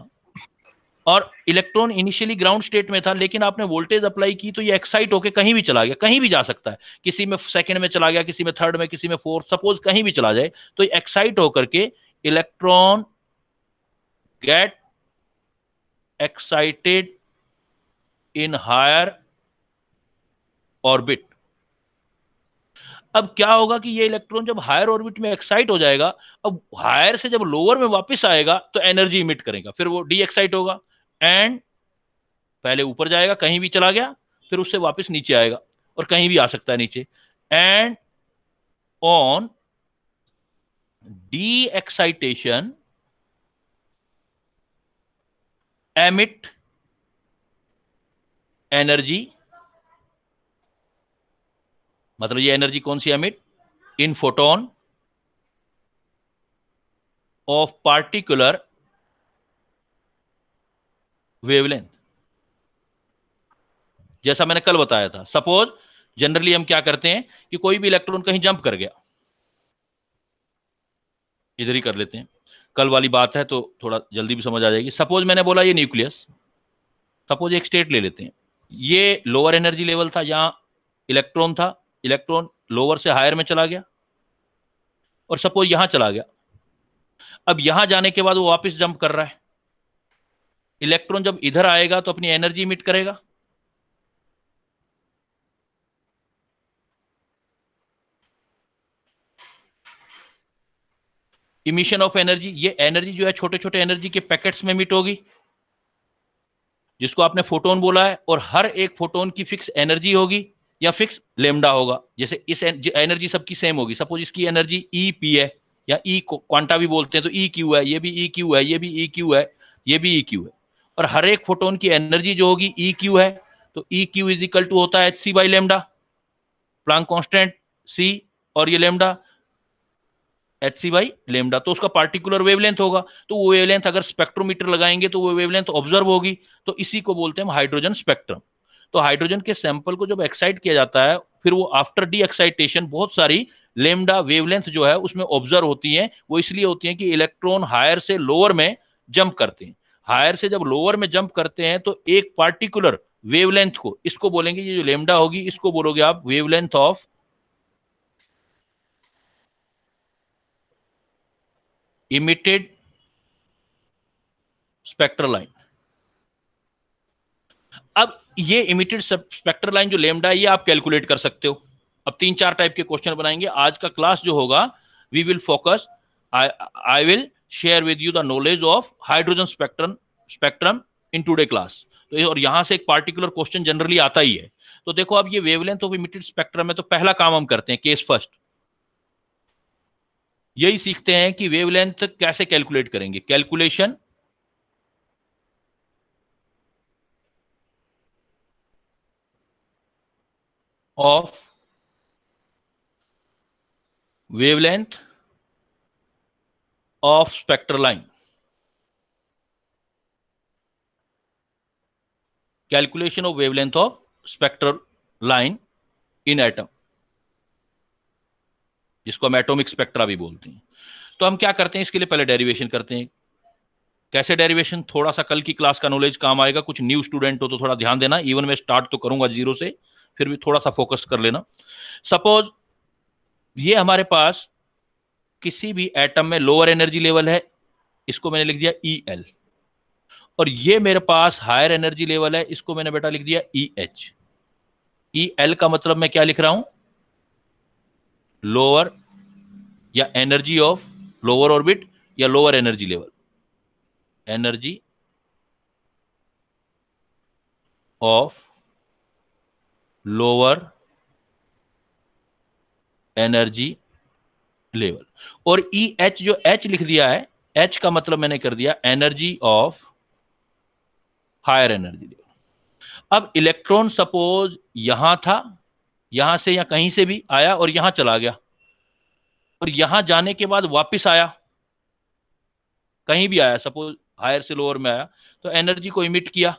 Speaker 1: और इलेक्ट्रॉन इनिशियली ग्राउंड स्टेट में था, लेकिन आपने वोल्टेज अप्लाई की तो ये एक्साइट होकर कहीं भी चला गया, कहीं भी जा सकता है। किसी में सेकंड में चला गया, किसी में थर्ड में, किसी में फोर्थ, सपोज कहीं भी चला जाए, तो एक्साइट होकर के electron get excited in higher orbit. अब क्या होगा कि ये इलेक्ट्रॉन जब हायर ऑर्बिट में एक्साइट हो जाएगा, अब हायर से जब लोअर में वापस आएगा तो एनर्जी इमिट करेगा, फिर वो डी एक्साइट होगा एंड पहले ऊपर जाएगा, कहीं भी चला गया, फिर उससे वापस नीचे आएगा और कहीं भी आ सकता है नीचे, and on de excitation emit energy. मतलब ये एनर्जी कौन सी emit, in photon of particular wavelength. जैसा मैंने कल बताया था, सपोज जनरली हम क्या करते हैं कि कोई भी इलेक्ट्रॉन कहीं जंप कर गया, इधर ही कर लेते हैं, कल वाली बात है तो थोड़ा जल्दी भी समझ आ जाएगी। सपोज मैंने बोला ये न्यूक्लियस, सपोज एक स्टेट ले लेते हैं, ये लोअर एनर्जी लेवल था, यहां इलेक्ट्रॉन था, इलेक्ट्रॉन लोअर से हायर में चला गया और सपोज यहां चला गया। अब यहां जाने के बाद वो वापस जंप कर रहा है। इलेक्ट्रॉन जब इधर आएगा तो अपनी एनर्जी इमिट करेगा, इमिशन ऑफ एनर्जी। ये एनर्जी जो है छोटे छोटे एनर्जी के पैकेट्स में इमिट होगी, जिसको आपने फोटोन बोला है, और हर एक फोटोन की फिक्स एनर्जी होगी या फिक्स लेमडा होगा। जैसे इस एनर्जी सबकी सेम होगी, सपोज इसकी एनर्जी ई पी है या ई क्वांटा भी बोलते हैं, तो ई क्यू है, ये भी ई क्यू है, ये भी ई क्यू है, ये भी ई क्यू है, और हर एक फोटोन की एनर्जी जो होगी ई क्यू है, तो E q is equal to होता है h c by lambda, Planck constant c, और ये lambda h c by lambda, तो उसका पार्टिकुलर वेवलेंथ होगा। तो वो वेवलेंथ अगर स्पेक्ट्रोमीटर लगाएंगे तो वो वेवलेंथ ऑब्जर्व होगी, तो इसी को बोलते हैं हम हाइड्रोजन स्पेक्ट्रम। तो हाइड्रोजन के सैंपल को जब एक्साइट किया जाता है, फिर वो आफ्टर डी एक्साइटेशन बहुत सारी लेमडा वेवलेंथ जो है उसमें ऑब्जर्व होती हैं। वो इसलिए होती हैं कि इलेक्ट्रॉन हायर से लोअर में जंप करते हैं। हायर से जब लोअर में जंप करते हैं तो एक पार्टिकुलर वेवलेंथ को, इसको बोलेंगे, ये जो लेमडा होगी इसको बोलोगे आप wavelength of emitted spectral line. अब ये इमिटेड स्पेक्ट्रल लाइन जो लेमडा है ये आप कैलकुलेट कर सकते हो। अब 3-4 टाइप के क्वेश्चन बनाएंगे। आज का क्लास जो होगा we will focus, I will share with you the knowledge of hydrogen spectrum in today class. तो और यहां से एक पार्टिकुलर क्वेश्चन जनरली आता ही है। तो देखो अब ये वेवलेंथ ऑफ इमिटेड स्पेक्ट्रम है, तो पहला काम हम करते हैं केस फर्स्ट, यही सीखते हैं कि वेवलेंथ कैसे कैलकुलेट करेंगे। Calculation of wavelength of spectral line, calculation of wavelength of spectral line in atom, जिसको हम एटॉमिक स्पेक्ट्रा भी बोलते हैं। तो हम क्या करते हैं, इसके लिए पहले डेरिवेशन करते हैं। कैसे डेरिवेशन, थोड़ा सा कल की क्लास का नॉलेज काम आएगा। कुछ न्यू स्टूडेंट हो तो थोड़ा ध्यान देना, इवन मैं स्टार्ट तो करूंगा जीरो से, फिर भी थोड़ा सा फोकस कर लेना। सपोज ये हमारे पास किसी भी एटम में लोअर एनर्जी लेवल है, इसको मैंने लिख दिया EL, और ये मेरे पास हायर एनर्जी लेवल है, इसको मैंने बेटा लिख दिया EH। EL का मतलब मैं क्या लिख रहा हूं, लोअर या एनर्जी ऑफ लोअर ऑर्बिट या lower energy level, energy of lower energy level. और EH जो H लिख दिया है, H का मतलब मैंने कर दिया energy of higher energy level. अब इलेक्ट्रॉन सपोज यहां था, यहां से या कहीं से भी आया और यहां चला गया, और यहां जाने के बाद वापस आया, कहीं भी आया, सपोज हायर से लोअर में आया, तो एनर्जी को इमिट किया,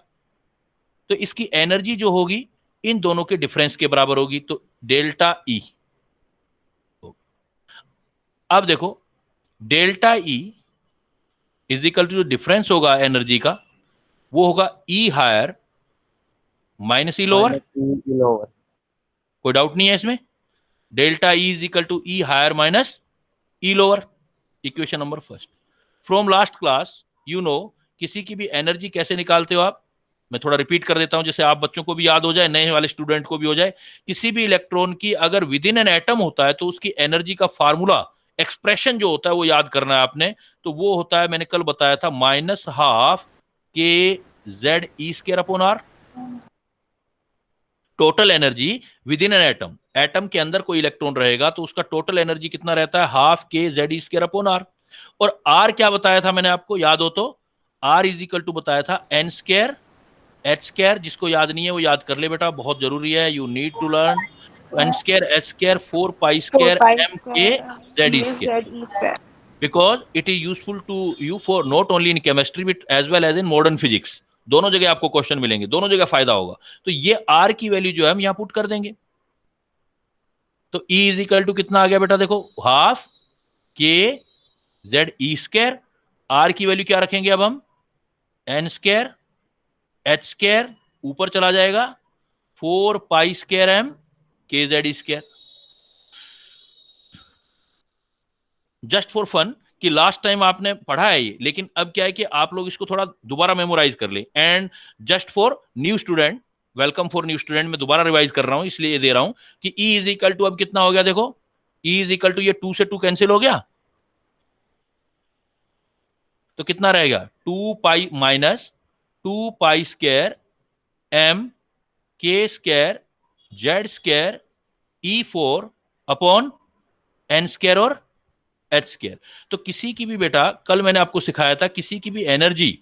Speaker 1: तो इसकी एनर्जी जो होगी इन दोनों के डिफरेंस के बराबर होगी, तो डेल्टा E। अब देखो delta E is equal to जो डिफरेंस होगा एनर्जी का, वो होगा E higher minus E lower. कोई डाउट नहीं है इसमें, delta E is equal to E higher minus E lower, equation number first. From last class you know, किसी की भी एनर्जी कैसे निकालते हो आप, मैं थोड़ा रिपीट कर देता हूं जैसे आप बच्चों को भी याद हो जाए, नए वाले स्टूडेंट को भी हो जाए। किसी भी इलेक्ट्रॉन की अगर विद इन एन एटम होता है तो उसकी एनर्जी का फार्मूला, एक्सप्रेशन जो होता है वो याद करना है आपने। तो वो होता है, मैंने कल बताया था, -12 kZe²/r। Total energy with in an atom, atom के अंदर कोई इलेक्ट्रॉन रहेगा तो उसका टोटल एनर्जी कितना रहता है, 12 kZe²/r। और आर क्या बताया था मैंने आपको, याद हो तो, आर इज इक्वल टू बताया था n² h², जिसको याद नहीं है वो याद कर ले बेटा, बहुत जरूरी है, you need to learn. n² h², 4π² mkZe², because it is useful to you for not only in chemistry but as well as in modern physics। दोनों जगह आपको क्वेश्चन मिलेंगे, दोनों जगह फायदा होगा। तो ये आर की वैल्यू जो है हम यहां पुट कर देंगे, तो E इज इक्वल टू कितना आ गया बेटा, देखो 12 kZe², आर की वैल्यू क्या रखेंगे अब हम, n² h² ऊपर चला जाएगा, 4π² mkZe²। जस्ट फॉर फन कि लास्ट टाइम आपने पढ़ा है ये, लेकिन अब क्या है कि आप लोग इसको थोड़ा दोबारा मेमोराइज कर ले। And just for new student, welcome for new student, मैं दोबारा रिवाइज कर रहा हूं इसलिए दे रहा हूं कि E इज इक्वल टू अब कितना हो गया, देखो E इज इक्वल टू, ये 2 से 2 कैंसिल हो गया, तो कितना रहेगा, 2π माइनस 2π² mk² Z² E4/n² और h²। तो किसी की भी बेटा, कल मैंने आपको सिखाया था, किसी की भी एनर्जी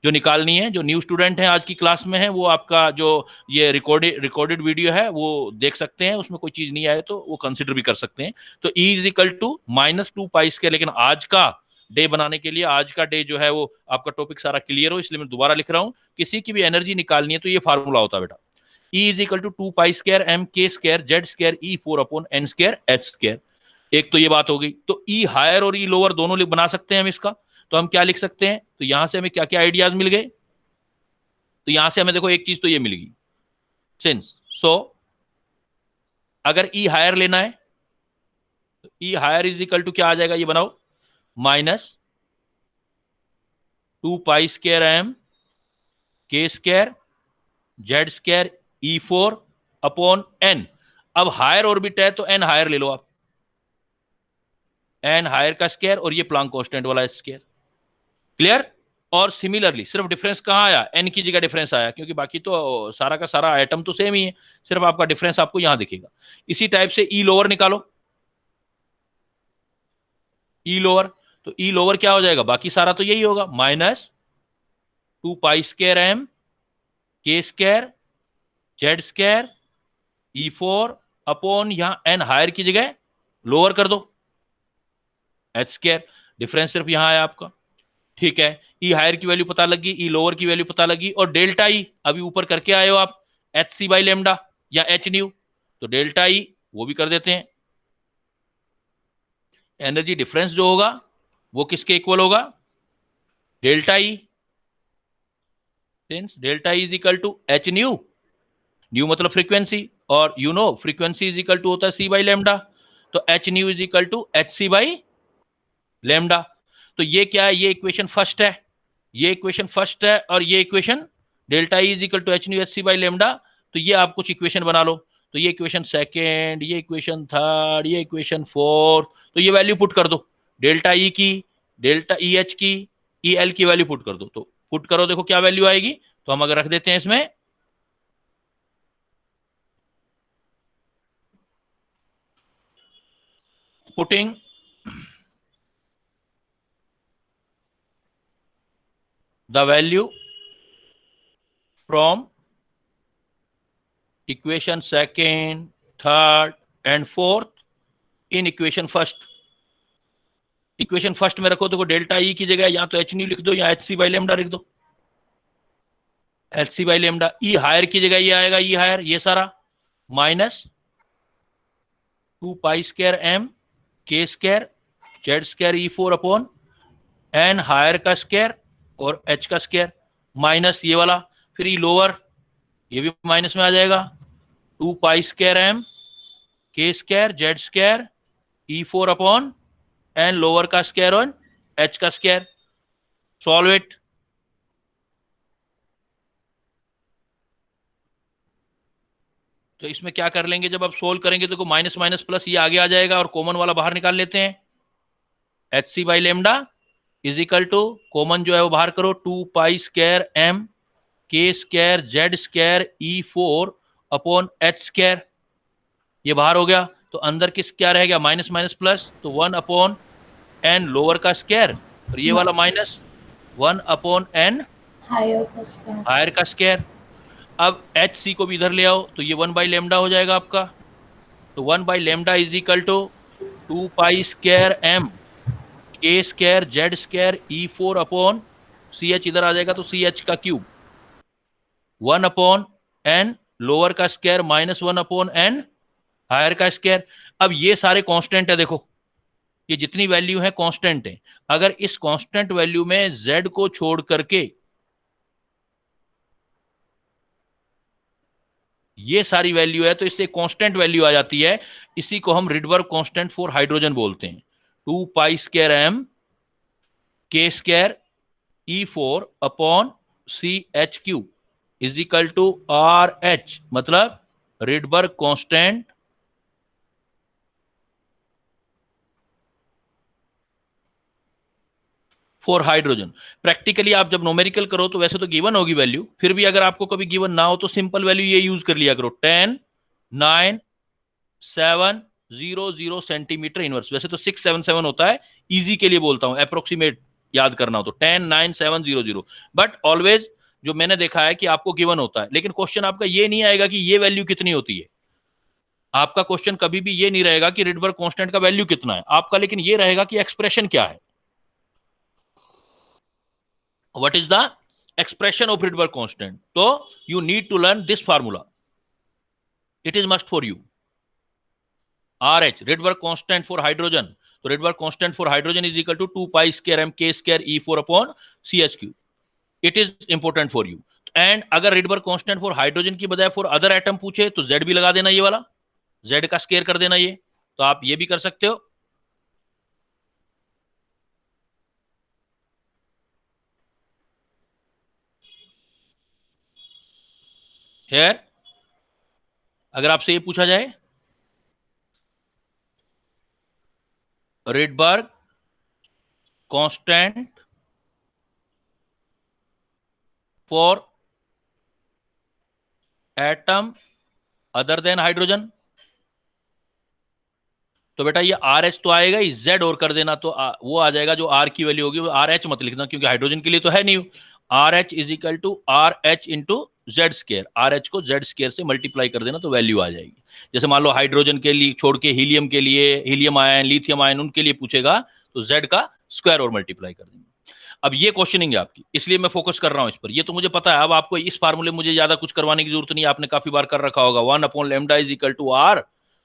Speaker 1: जो निकालनी है, जो न्यू स्टूडेंट है आज की क्लास में है, वो आपका जो ये रिकॉर्डेड वीडियो है वो देख सकते हैं, उसमें कोई चीज नहीं आए तो वो कंसिडर भी कर सकते हैं। तो E इज इक्वल टू -2π², लेकिन आज का डे बनाने के लिए, आज का डे जो है वो आपका टॉपिक सारा क्लियर हो, इसलिए मैं दोबारा लिख रहा हूं, किसी की भी एनर्जी निकालनी है तो ये फार्मूला होता है बेटा, E is equal to 2π² mk² Z² E4/n² h²। एक तो ये बात हो गई। तो E हायर और E लोअर दोनों बना सकते हैं हम इसका, तो हम क्या लिख सकते हैं, तो यहां से हमें क्या क्या आइडियाज मिल गए, तो यहां से हमें देखो एक चीज तो ये मिल गई, सिंस अगर E हायर लेना है तो E higher is equal to क्या आ जाएगा, ये बनाओ, -2π² mk² Z square E4 upon n. अब हायर ऑर्बिट है तो एन हायर ले लो आप, एन हायर का स्क्वायर और ये प्लांक कांस्टेंट वाला स्क्वायर। क्लियर? और सिमिलरली सिर्फ डिफरेंस कहाँ आया, एन की जगह डिफरेंस आया, क्योंकि बाकी तो सारा का सारा आइटम तो सेम ही है, सिर्फ आपका डिफरेंस आपको यहां दिखेगा। इसी टाइप से ई लोअर निकालो, ई लोअर, तो ई लोअर क्या हो जाएगा, बाकी सारा तो यही होगा, -2 पाई स्क्वायर m के square Z square E4 upon यहां एन हायर की जगह लोअर कर दो एच स्क्वायर। डिफरेंस सिर्फ यहां आया आपका। ठीक है, ई हायर की वैल्यू पता लगी, ई लोअर की वैल्यू पता लगी, और डेल्टा ई अभी ऊपर करके आए हो आप, एच सी बाई लेमडा या एच न्यू, तो डेल्टा ई वो भी कर देते हैं। एनर्जी डिफरेंस जो होगा वो किसके इक्वल होगा, delta E, since delta E is equal to h nu, nu मतलब फ्रीक्वेंसी, और you know frequency is equal to होता है सी बाई लेमडा, तो h nu is equal to h c by lambda. तो ये क्या है, ये इक्वेशन फर्स्ट है, ये इक्वेशन फर्स्ट है, और ये equation delta E is equal to h nu h c by lambda. तो ये आप कुछ इक्वेशन बना लो, तो ये इक्वेशन सेकेंड, ये इक्वेशन थर्ड, ये इक्वेशन फोर्थ, तो ये वैल्यू पुट कर दो, डेल्टा ई की, डेल्टा ई एच की, ई एल की वैल्यू पुट कर दो। तो पुट करो, देखो क्या वैल्यू आएगी। तो हम अगर रख देते हैं इसमें putting the value from equation second, third and fourth in equation first। Equation first में रखो, तो डेल्टा ई की जगह या तो एच न्यू लिख दो या एच सी बाई लेमडा लिख दो, h c by lambda. E higher की जगह ये आएगा, ई हायर ये सारा -2 पाई स्क्वायर m के square Z square E4 upon n higher का स्क्वायर और एच का स्क्वायर, माइनस ये वाला, फिर ई लोअर ये भी माइनस में आ जाएगा, 2 पाई स्क्वायर m के square Z square E4 upon n lower का स्क्वायर और एच का स्क्वायर। Solve it. तो इसमें क्या कर लेंगे, जब आप सोल्व करेंगे तो माइनस माइनस प्लस ये आगे आ जाएगा, और कॉमन वाला बाहर निकाल लेते हैं, h c by lambda is equal to, common जो है वो बाहर करो, 2 पाई स्क्वायर m के square Z square E4 upon h square, ये बाहर हो गया, तो अंदर किस क्या रह गया, माइनस माइनस प्लस, तो 1 अपॉन एन लोअर का स्क्वायर, और ये वाला -1 अपॉन एन हायर का स्क्वायर। अब एच सी को भी इधर ले आओ, तो ये 1 बाई लेमडा हो जाएगा आपका, तो 1 by lambda is equal to 2 pi square m के square Z square E4 upon c h इधर आ जाएगा, तो सी एच का क्यूब, 1 अपॉन एन लोअर का स्क्वायर -1 अपॉन एन हायर का स्क्वायर। अब ये सारे कांस्टेंट है, देखो ये जितनी वैल्यू है कांस्टेंट है, अगर इस कांस्टेंट वैल्यू में z को छोड़ करके ये सारी वैल्यू है, तो इससे कांस्टेंट वैल्यू आ जाती है, इसी को हम रिडबर्ग कांस्टेंट फॉर हाइड्रोजन बोलते हैं, 2 पाई स्क्वायर m के square E4 upon c h q is equal to R H, मतलब Rydberg constant for hydrogen. Practically आप जब नोमेरिकल करो तो वैसे तो गिवन होगी वैल्यू, फिर भी अगर आपको कभी गिवन ना हो तो सिंपल वैल्यू ये यूज कर लिया करो, 10,9,7,0,0 सेंटीमीटर इनवर्स। वैसे तो 677 होता है, इजी के लिए बोलता हूं, अप्रोक्सीमेट याद करना हो तो 10,9,7,0,0, बट ऑलवेज जो मैंने देखा है कि आपको गिवन होता है, लेकिन क्वेश्चन आपका ये नहीं आएगा कि ये वैल्यू कितनी होती है, आपका क्वेश्चन कभी भी ये नहीं रहेगा कि रिडबर्ग कांस्टेंट का वैल्यू कितना है आपका, लेकिन ये रहेगा कि एक्सप्रेशन क्या है, what is the expression of Rydberg constant. So you need to learn this formula, it is must for you, RH Rydberg constant for hydrogen, so Rydberg constant for hydrogen is equal to 2 pi square m k square E4 upon CH3, it is important for you। And अगर Rydberg constant for hydrogen की बजाय for other atom पूछे तो Z भी लगा देना, ये वाला Z का स्केयर कर देना, ये तो आप ये भी कर सकते हो। हेयर अगर आपसे ये पूछा जाए Rydberg constant for atom other than hydrogen, तो बेटा ये RH तो आएगा ही, Z और कर देना तो वो आ जाएगा जो R की वैल्यू होगी, वो RH मत लिखना क्योंकि हाइड्रोजन के लिए तो है नहीं। RH is equal to RH into Z square, RH को जेड स्केयर से मल्टीप्लाई कर देना तो वैल्यू आ जाएगी। जैसे मान लो हाइड्रोजन के लिए छोड़ के हीलियम के लिए, हीलियम आयन, लिथियम आयन, उनके लिए पूछेगा तो Z का स्क्वायर और मल्टीप्लाई कर देंगे। अब ये क्वेश्चनिंग है आपकी, इसलिए मैं फोकस कर रहा हूं इस पर। ये तो मुझे पता है, अब आपको इस फार्मूले मुझे ज्यादा कुछ करवाने की जरूरत नहीं है, आपने काफी बार कर रखा होगा। 1/λ is equal to R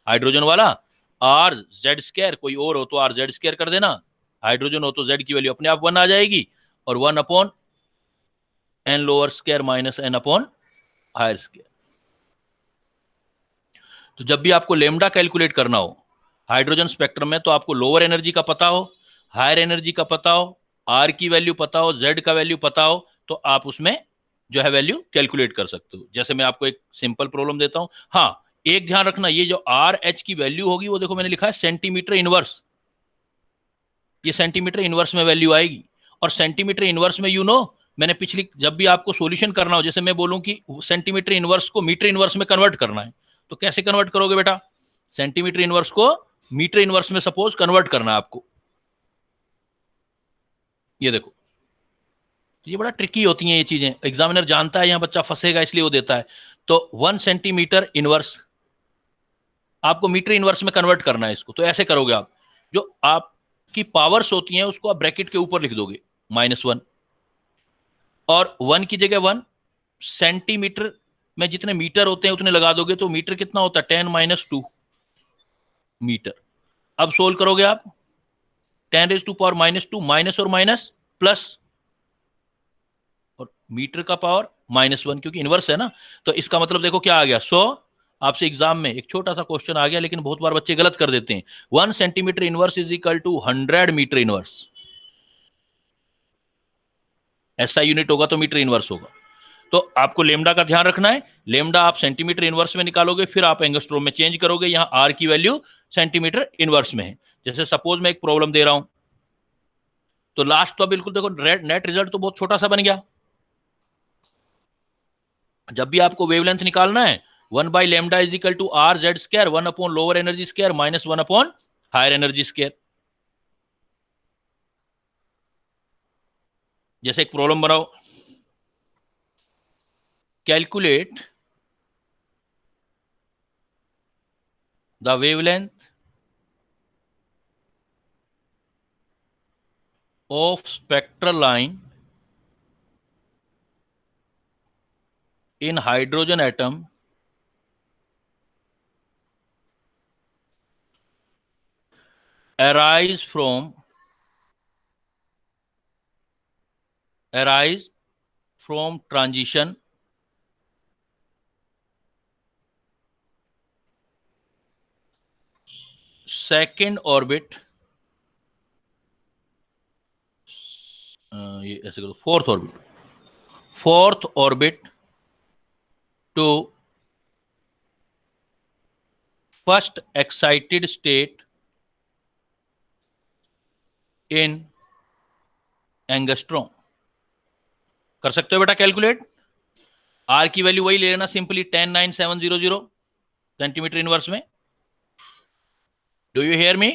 Speaker 1: hydrogen वाला, R Z स्क्वायर, कोई और हो तो R Z स्क्वायर कर देना, हाइड्रोजन हो तो Z की वैल्यू अपने आप 1 आ जाएगी, और 1/n lower square minus n upon higher square. तो जब भी आपको लेमडा कैलकुलेट करना हो हाइड्रोजन स्पेक्ट्रम में, तो आपको लोअर एनर्जी का पता हो, हायर एनर्जी का पता हो, R की वैल्यू पता हो, Z का वैल्यू पता हो, तो आप उसमें जो है वैल्यू कैलकुलेट कर सकते हो। जैसे मैं आपको एक सिंपल प्रॉब्लम देता हूं। हाँ, एक ध्यान रखना, ये जो RH की वैल्यू होगी वो देखो मैंने लिखा है सेंटीमीटर इनवर्स, ये सेंटीमीटर इनवर्स में वैल्यू आएगी। और सेंटीमीटर इनवर्स में मैंने पिछली, जब भी आपको सॉल्यूशन करना हो, जैसे मैं बोलूं कि सेंटीमीटर इनवर्स को मीटर इनवर्स में कन्वर्ट करना है, तो कैसे कन्वर्ट करोगे बेटा? सेंटीमीटर इनवर्स को मीटर इनवर्स में सपोज कन्वर्ट करना है आपको, ये देखो। तो ये बड़ा ट्रिकी होती हैं ये चीजें, एग्जामिनर जानता है यहां बच्चा फंसेगा इसलिए वो देता है। तो 1 सेंटीमीटर इनवर्स आपको मीटर इनवर्स में कन्वर्ट करना है इसको, तो ऐसे करोगे आप, जो आपकी पावर्स होती हैं उसको आप ब्रैकेट के ऊपर लिख दोगे -1, और 1 की जगह 1, सेंटीमीटर में जितने मीटर होते हैं उतने लगा दोगे, तो मीटर कितना होता है 10 - 2 मीटर। अब सोल्व करोगे आप 10⁻⁻2 माइनस और माइनस प्लस, और मीटर का पावर -1 क्योंकि इनवर्स है ना। तो इसका मतलब देखो क्या आ गया। आपसे एग्जाम में एक छोटा सा क्वेश्चन आ गया, लेकिन बहुत बार बच्चे गलत कर देते हैं। 1 centimetre inverse is equal to 100 metre inverse. ऐसा यूनिट होगा तो मीटर इनवर्स होगा। तो आपको लेमडा का ध्यान रखना है, लेमडा आप सेंटीमीटर इनवर्स में निकालोगे, फिर आप एंगस्ट्रोम में चेंज करोगे। यहां आर की वैल्यू सेंटीमीटर इनवर्स में है। जैसे सपोज मैं एक प्रॉब्लम दे रहा हूं, तो लास्ट तो बिल्कुल देखो नेट रिजल्ट तो बहुत छोटा सा बन गया। जब भी आपको वेवलेंथ निकालना है 1/λ is equal to R Z square 1 upon lower energy square minus 1 upon higher energy square. जैसे एक प्रॉब्लम बनाओ, calculate the wavelength of spectral line in hydrogen atom arise from transition second orbit ये ऐसे करो fourth orbit to first excited state in angstrom. कर सकते हो बेटा कैलकुलेट। आर की वैल्यू वही ले लेना सिंपली 109,700 सेंटीमीटर इनवर्स में। Do you hear me?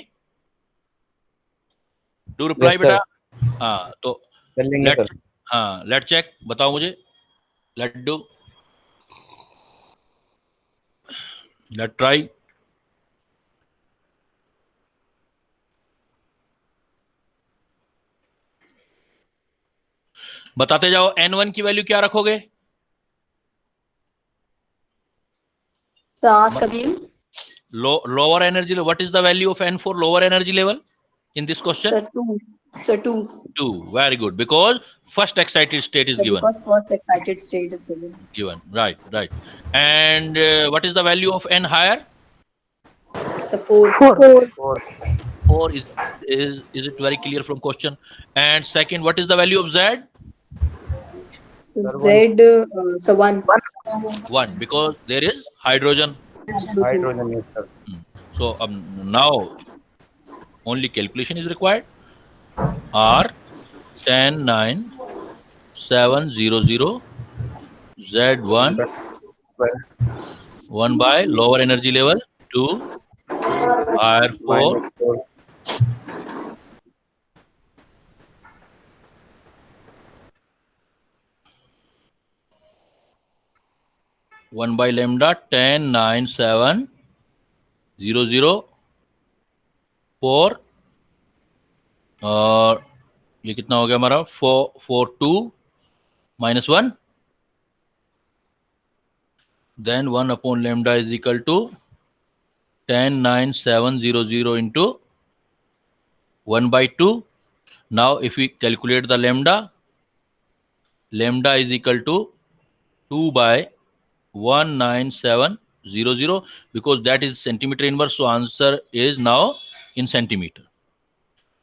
Speaker 1: Do reply बेटा। हाँ तो लेट चेक, बताओ मुझे, लेट डू, लेट ट्राई। बताते जाओ। N1 की वैल्यू क्या रखोगे?
Speaker 7: So ask again.
Speaker 1: Lower energy level. What is the value of N4 lower energy level in this question?
Speaker 7: So 2. So 2.
Speaker 1: 2. Very good. Because first excited state is given.
Speaker 7: Because first excited state is given.
Speaker 1: Given. Right. Right. And what is the value of N higher?
Speaker 7: So 4.
Speaker 1: 4 is it very clear from question? And second, what is the value of Z?
Speaker 7: So Z, so 1.
Speaker 1: 1 because there is hydrogen.
Speaker 6: Hydrogen, yes, sir.
Speaker 1: So now only calculation is required. R 10 9 7 0 0 Z1
Speaker 6: Well,
Speaker 1: 1 by lower energy level 2 higher 4
Speaker 6: -4.
Speaker 1: 1 by lambda 10 9 7 0 0 4 और ये कितना हो गया हमारा 4 4 2 -1 then 1 upon lambda is equal to 10 9 7 0 0 into 1 by 2. Now if we calculate the lambda is equal to 2 by 19700 because that is centimeter inverse, so answer is now in centimeter,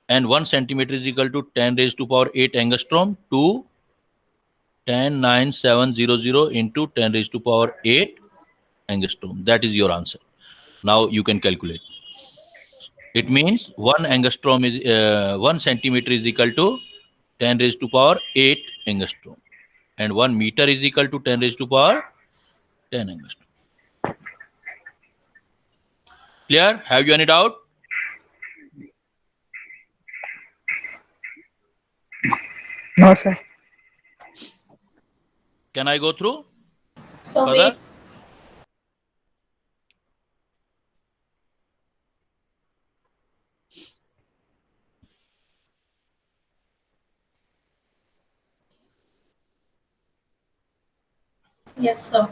Speaker 1: and 1 centimeter is equal to 10 raised to power 8 angstrom to 109700 into 10 raised to power 8 angstrom. That is your answer. Now you can calculate. It means 1 angstrom is 1 centimeter is equal to 10 raised to power 8 angstrom, and 1 meter is equal to 10 raised to power 10 angstrom. Clear? Have you any doubt?
Speaker 3: No, sir.
Speaker 1: Can I go through
Speaker 2: So
Speaker 1: further?
Speaker 2: wait. Yes, sir.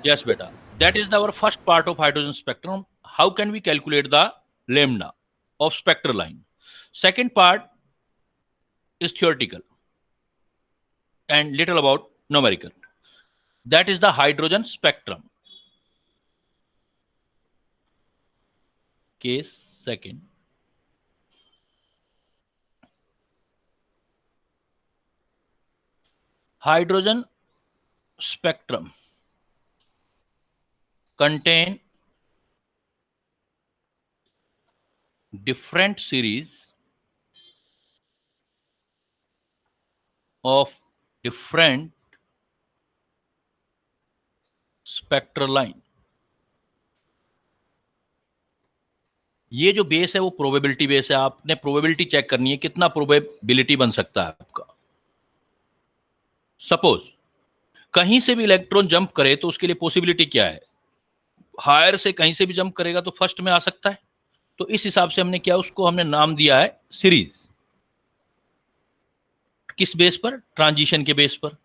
Speaker 1: Yes, beta. That is our first part of hydrogen spectrum. How can we calculate the lambda of spectral line? Second part is theoretical and little about numerical. That is the hydrogen spectrum. Case second. Hydrogen spectrum contain different series of different spectral line. ये जो base है वो probability base है. आपने probability check करनी है कितना probability बन सकता है आपका. सपोज कहीं से भी इलेक्ट्रॉन जंप करे तो उसके लिए पॉसिबिलिटी क्या है. हायर से कहीं से भी जंप करेगा तो फर्स्ट में आ सकता है. तो इस हिसाब से हमने क्या उसको हमने नाम दिया है सीरीज. किस बेस पर? ट्रांजिशन के बेस पर.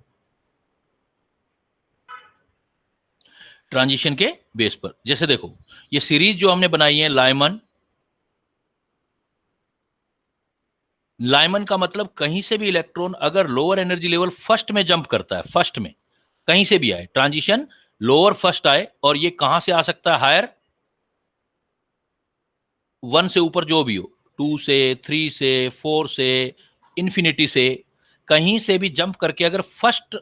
Speaker 1: ट्रांजिशन के बेस पर. जैसे देखो ये सीरीज जो हमने बनाई है लाइमन का मतलब कहीं से भी इलेक्ट्रॉन अगर लोअर एनर्जी लेवल फर्स्ट में जंप करता है, फर्स्ट में कहीं से भी आए, ट्रांजिशन लोअर फर्स्ट आए, और ये कहां से आ सकता है? हायर 1 से ऊपर जो भी हो, 2 से 3 से 4 से इंफिनिटी से कहीं से भी जंप करके अगर फर्स्ट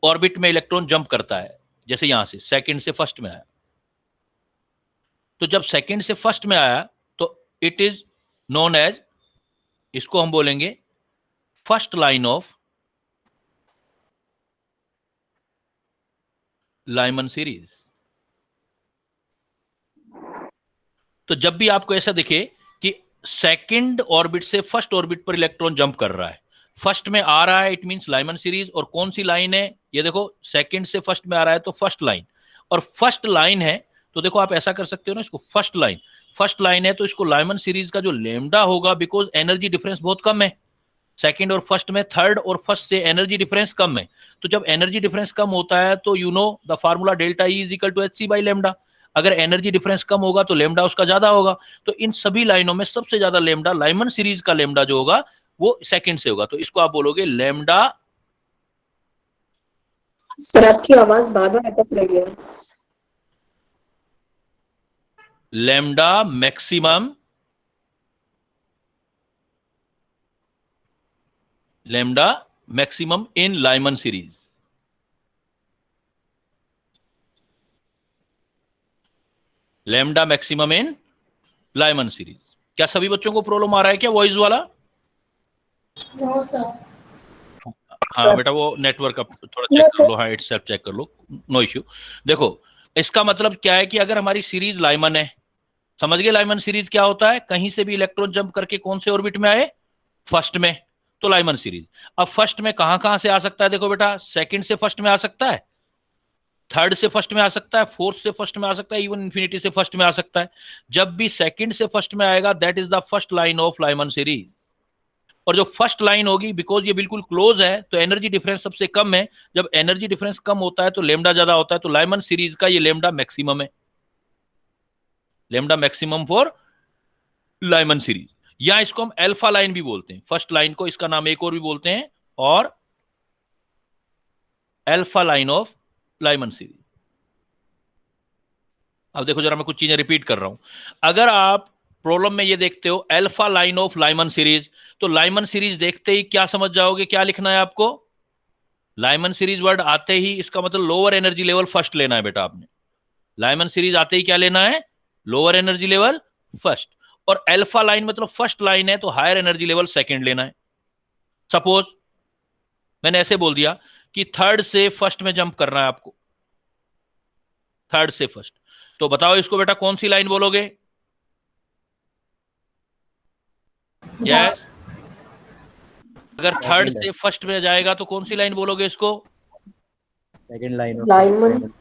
Speaker 1: ऑर्बिट में इलेक्ट्रॉन जंप करता है, जैसे यहां से सेकंड से फर्स्ट में आया, तो जब सेकंड से फर्स्ट में आया तो इट इज नोन एज, इसको हम बोलेंगे first line of Lyman series. तो जब भी आपको ऐसा दिखे कि सेकंड ऑर्बिट से फर्स्ट ऑर्बिट पर इलेक्ट्रॉन जंप कर रहा है, फर्स्ट में आ रहा है, इट मींस लाइमन सीरीज. और कौन सी लाइन है? ये देखो सेकंड से फर्स्ट में आ रहा है तो फर्स्ट लाइन, और फर्स्ट लाइन है तो देखो आप ऐसा कर सकते हो ना, इसको फर्स्ट लाइन है तो इसको लाइमन सीरीज का जो लेमडा होगा, बिकॉज एनर्जी डिफरेंस बहुत कम है सेकंड और फर्स्ट में, थर्ड और फर्स्ट से एनर्जी डिफरेंस कम है. तो जब एनर्जी डिफरेंस कम होता है तो you know the formula delta E is equal to h c by lambda. अगर एनर्जी डिफरेंस कम होगा तो लेमडा उसका ज्यादा होगा. तो इन सभी लाइनों में सबसे ज्यादा लेमडा, लाइमन सीरीज का लेमडा जो होगा वो सेकंड से होगा. तो इसको आप बोलोगे लेमडा.
Speaker 7: सर आपकी आवाज बार बार अटक रही है.
Speaker 1: Lambda maximum lambda maximum in Lyman series. lambda maximum in Lyman series. क्या सभी बच्चों को प्रॉब्लम आ रहा है क्या वॉइस वाला?
Speaker 2: No sir.
Speaker 1: हाँ बेटा, वो नेटवर्क का थोड़ा चेक कर लो, हाँ इटसेल्फ चेक कर लो, नो इश्यू। देखो इसका मतलब क्या है कि अगर हमारी सीरीज लाइमन है, समझ गए लाइमन सीरीज क्या होता है? कहीं से भी इलेक्ट्रॉन जंप करके कौन से ऑर्बिट में आए? फर्स्ट में, तो लाइमन सीरीज। अब फर्स्ट में कहां कहां से आ सकता है? देखो बेटा, सेकंड से फर्स्ट में आ सकता है, थर्ड से फर्स्ट में आ सकता है, फोर्थ से फर्स्ट में आ सकता है, इवन इंफिनिटी से फर्स्ट में आ सकता है। जब भी सेकंड से फर्स्ट में आएगा that is the first line of Lyman series. और जो फर्स्ट लाइन होगी, बिकॉज ये बिल्कुल क्लोज है तो एनर्जी डिफरेंस सबसे कम है। जब एनर्जी डिफरेंस कम होता है तो लेमडा ज्यादा होता है, तो लाइमन सीरीज का ये लेमडा मैक्सिमम है, lambda maximum for Lyman series. या इसको हम अल्फा लाइन भी बोलते हैं, फर्स्ट लाइन को इसका नाम एक और भी बोलते हैं, और alpha line of Lyman series. अब देखो जरा, मैं कुछ चीजें रिपीट कर रहा हूं। अगर आप प्रॉब्लम में ये देखते हो alpha line of Lyman series, तो लाइमन सीरीज देखते ही क्या समझ जाओगे? क्या लिखना है आपको? लाइमन सीरीज वर्ड आते ही इसका मतलब लोअर एनर्जी लेवल फर्स्ट लेना है बेटा आपने। लाइमन सीरीज आते ही क्या लेना है? Lower energy level first. और अल्फा लाइन मतलब फर्स्ट लाइन है तो हायर एनर्जी लेवल सेकंड लेना है। सपोज मैंने ऐसे बोल दिया कि थर्ड से फर्स्ट में जंप करना है आपको, थर्ड से फर्स्ट, तो बताओ इसको बेटा कौन सी लाइन बोलोगे? यस, अगर थर्ड से फर्स्ट में जाएगा तो कौन सी लाइन बोलोगे इसको?
Speaker 6: Second line
Speaker 7: Lyman.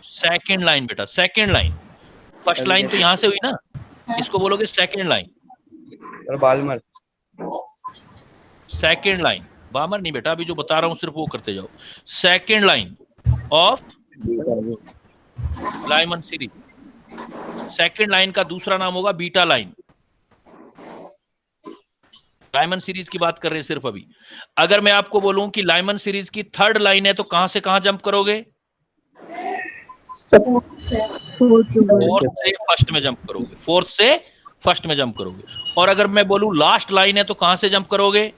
Speaker 1: Second line बेटा, सेकंड लाइन। फर्स्ट लाइन तो यहां से हुई ना, इसको बोलोगे सेकंड लाइन।
Speaker 6: और बाल्मर
Speaker 1: सेकंड लाइन, बामर नहीं बेटा, अभी जो बता रहा हूं सिर्फ वो करते जाओ। Second line of Lyman series. Second line का दूसरा नाम होगा बीटा लाइन। लाइमन सीरीज की बात कर रहे हैं सिर्फ अभी। अगर मैं आपको बोलूं कि लाइमन सीरीज की थर्ड लाइन है तो कहां से कहां जंप करोगे? फोर्थ से फर्स्ट में जंप करोगे, फोर्थ से फर्स्ट में जंप करोगे। और अगर मैं बोलूं लास्ट लाइन है तो कहां से जंप करोगे?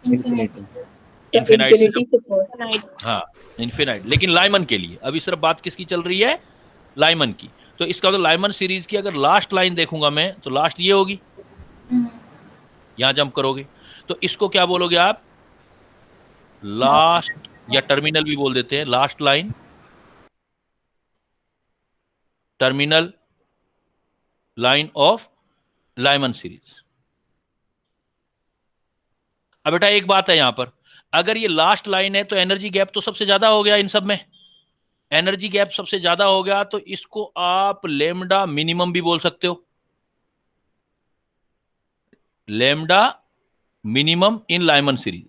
Speaker 7: Infinity से first.
Speaker 1: हाँ, इन्फिनाइट। लेकिन लाइमन के लिए अभी सिर्फ बात किसकी चल रही है? लाइमन की। तो इसका मतलब लाइमन सीरीज की अगर लास्ट लाइन देखूंगा मैं तो लास्ट ये होगी, यहां जंप करोगे तो इसको क्या बोलोगे आप? लास्ट, या टर्मिनल भी बोल देते हैं, last line, terminal line of Lyman series. अब बेटा एक बात है यहां पर, अगर ये लास्ट लाइन है तो एनर्जी गैप तो सबसे ज्यादा हो गया इन सब में, एनर्जी गैप सबसे ज्यादा हो गया, तो इसको आप लेमडा मिनिमम भी बोल सकते हो, lambda minimum in Lyman series.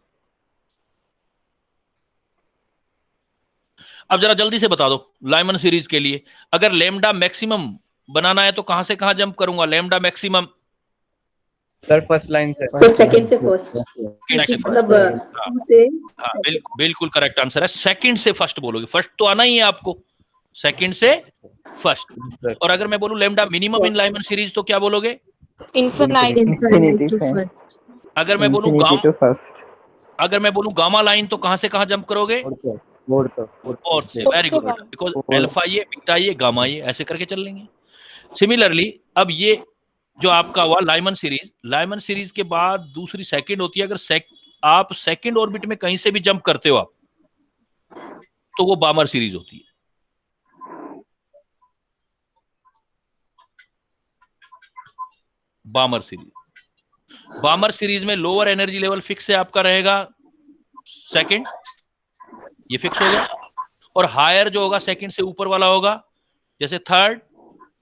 Speaker 1: अब जरा जल्दी से बता दो लाइमन सीरीज के लिए अगर लेमडा मैक्सिमम बनाना है तो कहां से कहां जंप करूंगा? Lambda maximum
Speaker 6: sir first line से
Speaker 7: So second से first. मतलब two से
Speaker 1: हाँ, बिल्कुल करेक्ट आंसर है। सेकंड से फर्स्ट बोलोगे, फर्स्ट तो आना ही है आपको, सेकंड से फर्स्ट। और अगर मैं बोलूं lambda minimum in Lyman series तो क्या बोलोगे?
Speaker 3: Infinity to first.
Speaker 1: अगर मैं बोलूं
Speaker 3: Infinity to first.
Speaker 1: अगर मैं बोलूं गामा लाइन तो कहां से कहां जंप करोगे? और से। वेरी गुड, बिकॉज अल्फा ये, बीटा ये, गामा ये, ऐसे करके चल लेंगे। सिमिलरली अब ये जो आपका हुआ लाइमन सीरीज, लाइमन सीरीज के बाद दूसरी सेकंड होती है। अगर आप सेकंड ऑर्बिट में कहीं से भी जंप करते हो आप, तो वो बामर सीरीज होती है। बामर सीरीज, बामर सीरीज में लोअर एनर्जी लेवल फिक्स है आपका रहेगा सेकंड, ये फिक्स हो गया, और हायर जो होगा सेकंड से ऊपर वाला होगा, जैसे थर्ड,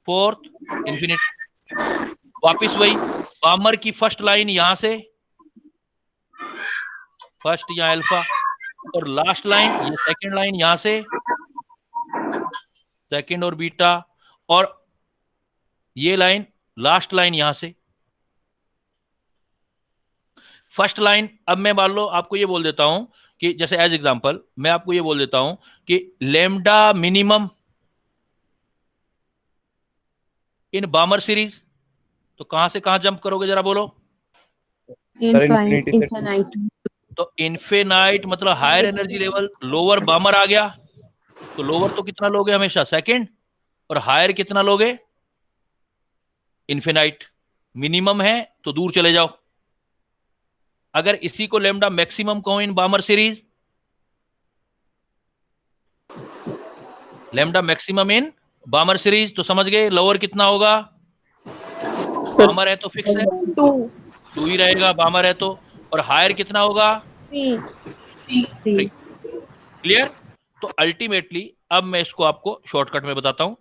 Speaker 1: फोर्थ, इंफिनिटी। वापिस वही, बामर की फर्स्ट लाइन यहां से, फर्स्ट या अल्फा, और लास्ट लाइन ये सेकंड लाइन यहां से, सेकंड और बीटा, और ये लाइन लास्ट लाइन यहां से, फर्स्ट लाइन। अब मैं मान लो आपको ये बोल देता हूं कि जैसे एज एग्जांपल मैं आपको ये बोल देता हूं कि lambda minimum in Balmer series, तो कहां से कहां जंप करोगे जरा बोलो?
Speaker 6: सर इन्फिनिटी
Speaker 1: तो इन्फिनाइट मतलब हायर एनर्जी लेवल, लोअर बामर आ गया तो लोअर तो कितना लोगे हमेशा, सेकंड, और हायर कितना लोगे, इन्फिनाइट। मिनिमम है तो दूर चले जाओ। अगर इसी को लेमडा मैक्सिमम कहो in Balmer series, lambda maximum in Balmer series, तो समझ गए लोअर कितना होगा, बामर है तो फिक्स है 2 ही रहेगा, बामर है तो, और हायर कितना होगा 3। क्लियर। तो अल्टीमेटली अब मैं इसको आपको शॉर्टकट में बताता हूं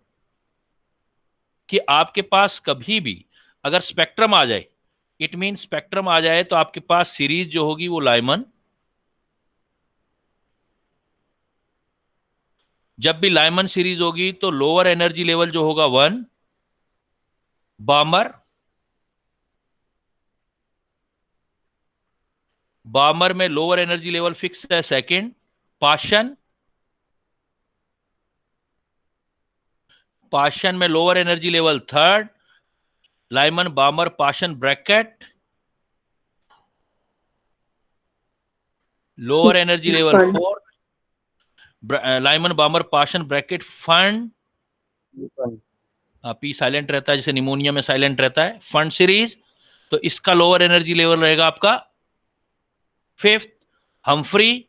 Speaker 1: कि आपके पास कभी भी अगर स्पेक्ट्रम आ जाए, इट मीन स्पेक्ट्रम आ जाए तो आपके पास सीरीज जो होगी वो लाइमन। जब भी लाइमन सीरीज होगी तो लोअर एनर्जी लेवल जो होगा 1, बामर, बामर में लोअर एनर्जी लेवल फिक्स है सेकंड, पाशन, पाशन में lower energy level third, Lyman Balmer Paschen Brackett, lower energy level fourth, Lyman Balmer Paschen Brackett Pfund, P silent रहता है जैसे pneumonia में silent रहता है, फंड सीरीज। तो इसका लोअर एनर्जी लेवल रहेगा आपका fifth, Humphry,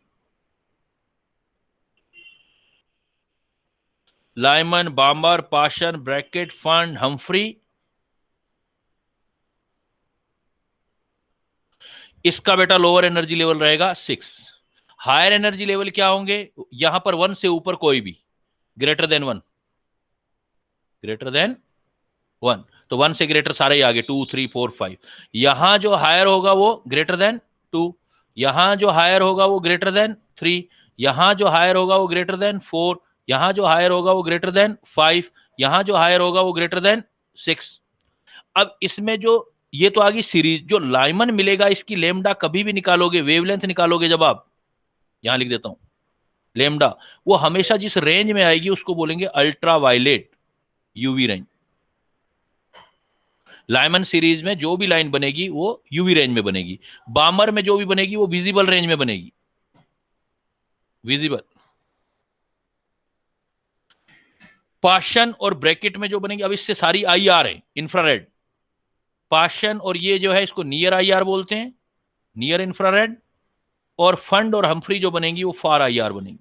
Speaker 1: Lyman Balmer Paschen Brackett fund Humphry. इसका बेटा लोअर एनर्जी लेवल रहेगा 6। हायर एनर्जी लेवल क्या होंगे, यहां पर 1 से ऊपर कोई भी, ग्रेटर देन 1, ग्रेटर देन 1, तो 1 से ग्रेटर सारे ही आगे 2 3 4 5। यहां जो हायर होगा वो ग्रेटर देन 2, यहां जो हायर होगा वो ग्रेटर देन 3, यहां जो हायर होगा वो ग्रेटर देन 4, यहां जो हायर होगा वो ग्रेटर देन 5, यहां जो हायर होगा वो ग्रेटर देन 6। अब इसमें जो ये तो आ गई सीरीज, जो लाइमन मिलेगा इसकी लेमडा कभी भी निकालोगे, वेवलेंथ निकालोगे जब आप, यहां लिख देता हूं लेमडा, वो हमेशा जिस रेंज में आएगी उसको बोलेंगे ultra violet UV range. Lyman series में जो भी लाइन बनेगी वो यूवी रेंज में बनेगी, बामर में जो भी बनेगी वो विजिबल रेंज में बनेगी, विजिबल। पाशन और ब्रैकेट में जो बनेगी, अब इससे सारी आईआर है इंफ्रारेड, पाशन और ये जो है इसको नियर आईआर बोलते हैं, नियर इंफ्रारेड, और फंड और हम्फ्री जो बनेंगी वो फार आईआर बनेंगी।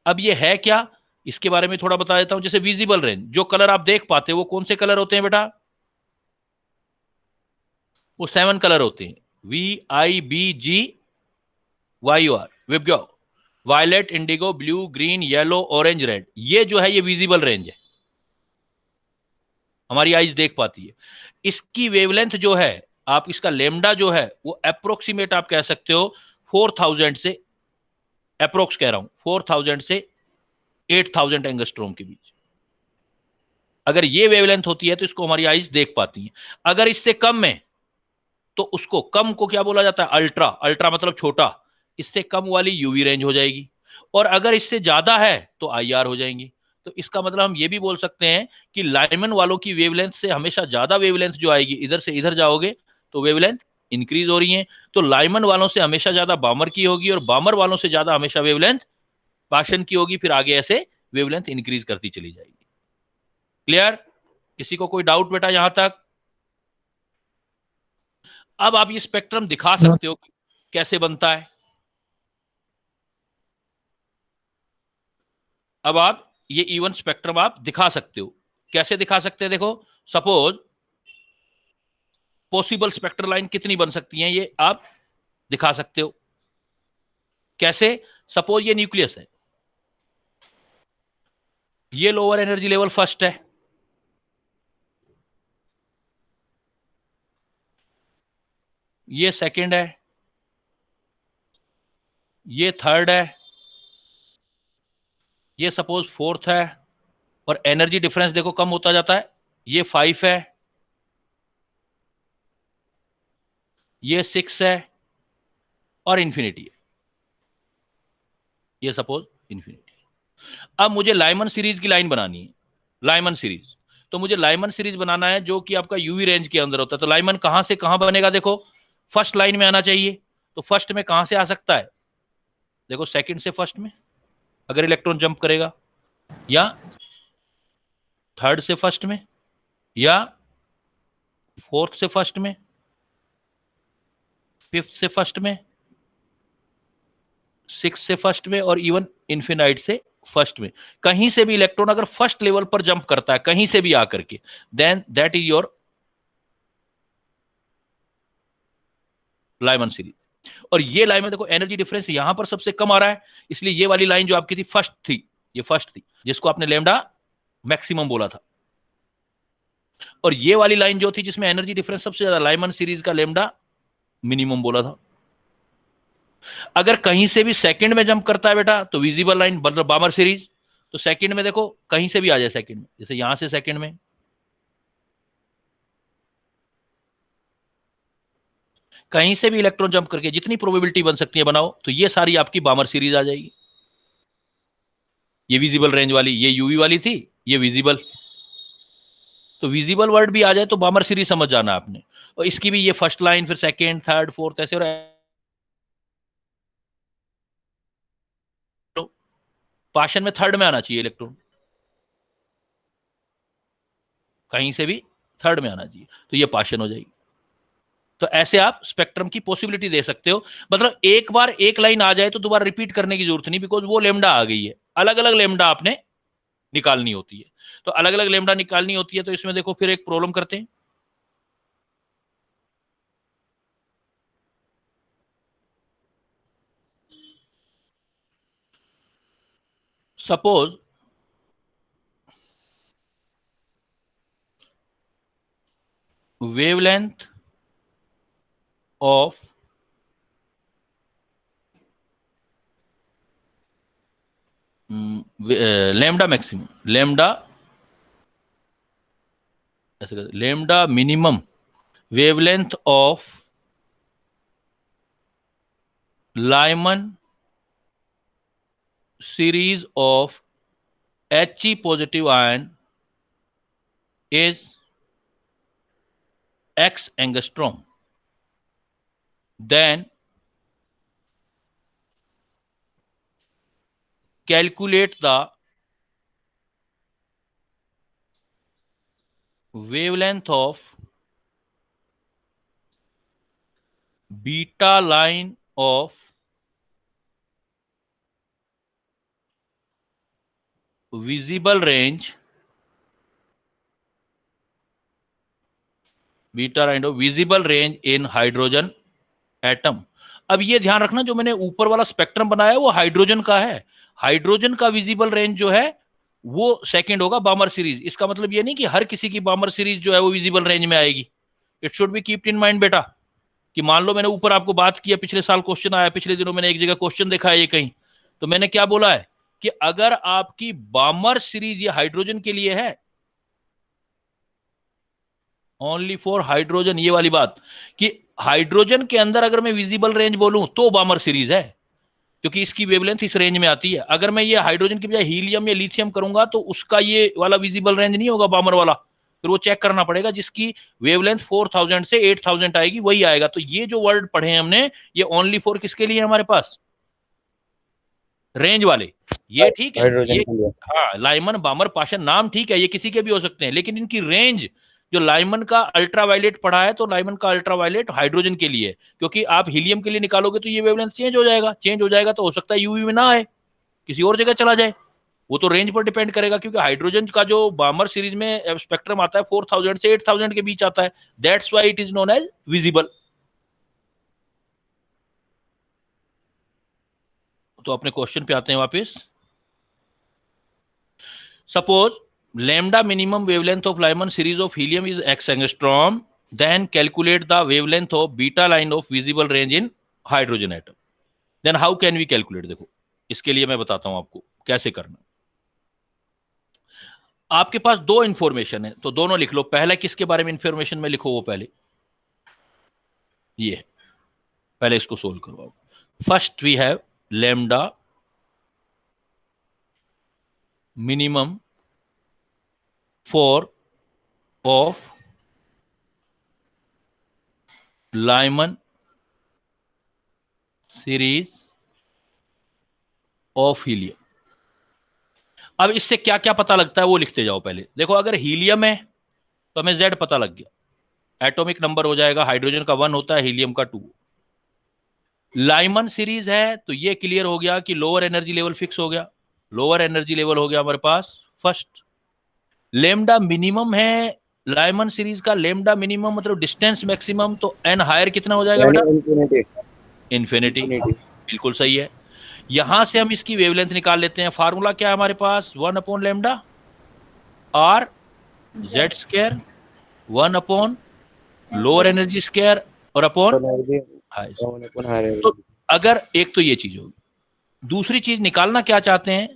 Speaker 1: अब ये है क्या, इसके बारे में थोड़ा बता देता हूं। जैसे विजिबल रेंज, जो कलर आप देख पाते हो वो कौन से कलर होते हैं बेटा, वो 7 कलर होते हैं, VIBGYOR, विबग्यो, violet, indigo, blue, green, yellow, orange, red. ये जो है ये विजिबल रेंज है, हमारी आईज देख पाती है। इसकी वेवलेंथ जो है, आप इसका लेमडा जो है वो अप्रोक्सीमेट आप कह सकते हो 4000 से, अप्रोक्स कह रहा हूं 4000 से 8000 एंगस्ट्रोम के बीच। अगर ये वेवलेंथ होती है तो इसको हमारी आईज देख पाती है। अगर इससे कम है तो उसको, कम को क्या बोला जाता है, अल्ट्रा, अल्ट्रा मतलब छोटा, इससे कम वाली यूवी रेंज हो जाएगी, और अगर इससे ज्यादा है तो आईआर हो जाएंगी। तो इसका मतलब हम ये भी बोल सकते हैं कि लाइमन वालों की वेवलेंथ से हमेशा ज्यादा वेवलेंथ जो आएगी, इधर से इधर जाओगे तो वेवलेंथ इंक्रीज हो रही है, तो लाइमन वालों से हमेशा ज्यादा बामर की होगी, और बामर वालों से ज्यादा हमेशा वेवलेंथ पाशन की होगी, फिर आगे ऐसे वेवलेंथ इंक्रीज करती चली जाएगी। क्लियर, किसी को कोई डाउट बेटा यहां तक? अब आप ये स्पेक्ट्रम दिखा सकते हो कैसे बनता है। अब आप ये इवन स्पेक्ट्रम आप दिखा सकते हो, कैसे दिखा सकते हैं, देखो सपोज पॉसिबल स्पेक्ट्रल लाइन कितनी बन सकती हैं ये आप दिखा सकते हो। कैसे, सपोज ये न्यूक्लियस है, ये लोअर एनर्जी लेवल फर्स्ट है, ये सेकंड है, ये थर्ड है, ये सपोज फोर्थ है, और एनर्जी डिफरेंस देखो कम होता जाता है, ये 5 है, ये 6 है, और इंफिनिटी है, ये सपोज इंफिनिटी। अब मुझे लाइमन सीरीज की लाइन बनानी है, लाइमन सीरीज, तो मुझे लाइमन सीरीज बनाना है जो कि आपका यूवी रेंज के अंदर होता है। तो लाइमन कहां से कहां बनेगा, देखो फर्स्ट लाइन में आना चाहिए, तो फर्स्ट में कहां से आ सकता है? देखो सेकंड से फर्स्ट में अगर इलेक्ट्रॉन जंप करेगा, या थर्ड से फर्स्ट में, या फोर्थ से फर्स्ट में, फिफ्थ से फर्स्ट में, सिक्स से फर्स्ट में, और इवन इन्फिनाइट से फर्स्ट में। कहीं से भी इलेक्ट्रॉन अगर फर्स्ट लेवल पर जंप करता है कहीं से भी आकर के, then that is your Lyman series. और ये लाइन में देखो एनर्जी डिफरेंस यहां पर सबसे कम आ रहा है, इसलिए ये वाली लाइन जो आपकी थी फर्स्ट थी, ये फर्स्ट थी जिसको आपने लेमडा मैक्सिमम बोला था। और ये वाली लाइन जो थी जिसमें एनर्जी डिफरेंस सबसे ज्यादा, लाइमन सीरीज का लेमडा मिनिमम बोला था। अगर कहीं से भी सेकंड में जंप करता है बेटा तो विजिबल लाइन मतलब बामर सीरीज, तो सेकंड में देखो कहीं से भी आ जाए सेकंड में, जैसे यहां से सेकंड में, कहीं से भी इलेक्ट्रॉन जंप करके जितनी प्रोबेबिलिटी बन सकती है बनाओ, तो ये सारी आपकी बामर सीरीज आ जाएगी। ये विजिबल रेंज वाली, ये यूवी वाली थी, ये विजिबल, तो विजिबल वर्ड भी आ जाए तो बामर सीरीज समझ जाना आपने। और इसकी भी ये फर्स्ट लाइन, फिर सेकंड, थर्ड, फोर्थ, ऐसे और पाशन में थर्ड में आना चाहिए इलेक्ट्रॉन, कहीं से भी थर्ड में आना चाहिए, तो ये पाशन हो जाएगी। तो ऐसे आप स्पेक्ट्रम की पॉसिबिलिटी दे सकते हो। मतलब एक बार एक लाइन आ जाए तो दोबारा रिपीट करने की जरूरत नहीं, बिकॉज वो लेमडा आ गई है। अलग अलग लेमडा आपने निकालनी होती है, तो अलग अलग लेमडा निकालनी होती है। तो इसमें देखो फिर एक प्रॉब्लम करते हैं। Suppose wavelength of lambda maximum, lambda minimum wavelength of Lyman series of He positive ion is x angstrom. Then calculate the wavelength of beta line of visible range, beta line of visible range in hydrogen atom. अब ये ध्यान रखना, जो मैंने ऊपर वाला spectrum बनाया वो हाइड्रोजन का है। हाइड्रोजन का विजिबल रेंज जो है वो सेकंड होगा बामर सीरीज। इसका मतलब ये नहीं कि हर किसी की बामर सीरीज जो है वो विजिबल रेंज में आएगी। It should be keeped in mind बेटा, कि मान लो मैंने ऊपर आपको बात किया, पिछले साल क्वेश्चन आया, पिछले दिनों मैंने एक जगह क्वेश्चन देखा है ये कहीं, तो मैंने क्या बोला है कि अगर आपकी बामर सीरीज ये हाइड्रोजन के लिए है, ओनली फॉर हाइड्रोजन, ये वाली बात, कि हाइड्रोजन के अंदर अगर मैं विजिबल रेंज बोलूं तो बामर सीरीज है, क्योंकि इसकी वेवलेंथ इस रेंज में आती है। अगर मैं ये हाइड्रोजन की बजाय हीलियम या लिथियम करूंगा तो उसका ये वाला विजिबल रेंज नहीं होगा बामर वाला, फिर वो चेक करना पड़ेगा। जिसकी वेवलेंथ 4000 से 8000 आएगी वही आएगा। तो ये जो वर्ड पढ़े हैं हमने, ये ओनली फॉर किसके लिए हमारे पास, रेंज वाले। ये ठीक है, ये हाँ, लाइमन, बामर, पाशन नाम ठीक है, ये किसी के भी हो सकते हैं, लेकिन इनकी रेंज, जो लाइमन का अल्ट्रावायलेट पढ़ा है तो लाइमन का अल्ट्रावायलेट हाइड्रोजन के लिए है, क्योंकि आप हीलियम के लिए निकालोगे तो ये वेवलेंथ चेंज हो जाएगा। चेंज हो जाएगा तो हो सकता है यूवी में ना आए, किसी और जगह चला जाए, वो तो रेंज पर डिपेंड करेगा। क्योंकि हाइड्रोजन का जो बामर सीरीज में स्पेक्ट्रम आता है 4000 से 8000 के बीच आता है, that's why it is known as visible. तो अपने क्वेश्चन पे आते हैं वापस। Suppose lambda minimum wavelength of Lyman series of helium is x angstrom, then calculate the wavelength of beta line of visible range in hydrogen atom. Then how can we calculate? देखो इसके लिए मैं बताता हूं आपको कैसे करना। आपके पास दो इंफॉर्मेशन है तो दोनों लिख लो। पहला किसके बारे में इंफॉर्मेशन में लिखो, वो पहले ये, पहले इसको सोल्व करवाओ। First we have lambda minimum for of Lyman series of helium. अब इससे क्या क्या पता लगता है वो लिखते जाओ। पहले देखो, अगर हीलियम है तो हमें Z पता लग गया, एटॉमिक नंबर हो जाएगा, हाइड्रोजन का 1 होता है, हीलियम का 2। लाइमन सीरीज है तो ये क्लियर हो गया कि लोअर एनर्जी लेवल फिक्स हो गया, लोअर एनर्जी लेवल हो गया हमारे पास फर्स्ट। लेमडा मिनिमम है, लाइमन सीरीज का लेमडा मिनिमम मतलब डिस्टेंस मैक्सिमम, तो एन हायर कितना हो जाएगा बेटा? इन्फिनिटी। बिल्कुल सही है। यहां से हम इसकी वेवलेंथ निकाल लेते हैं। फार्मूला क्या है हमारे पास? 1 upon lambda R Z square, 1 upon lower energy square और अपॉन हाई। तो अगर एक तो ये चीज होगी, दूसरी चीज निकालना क्या चाहते हैं?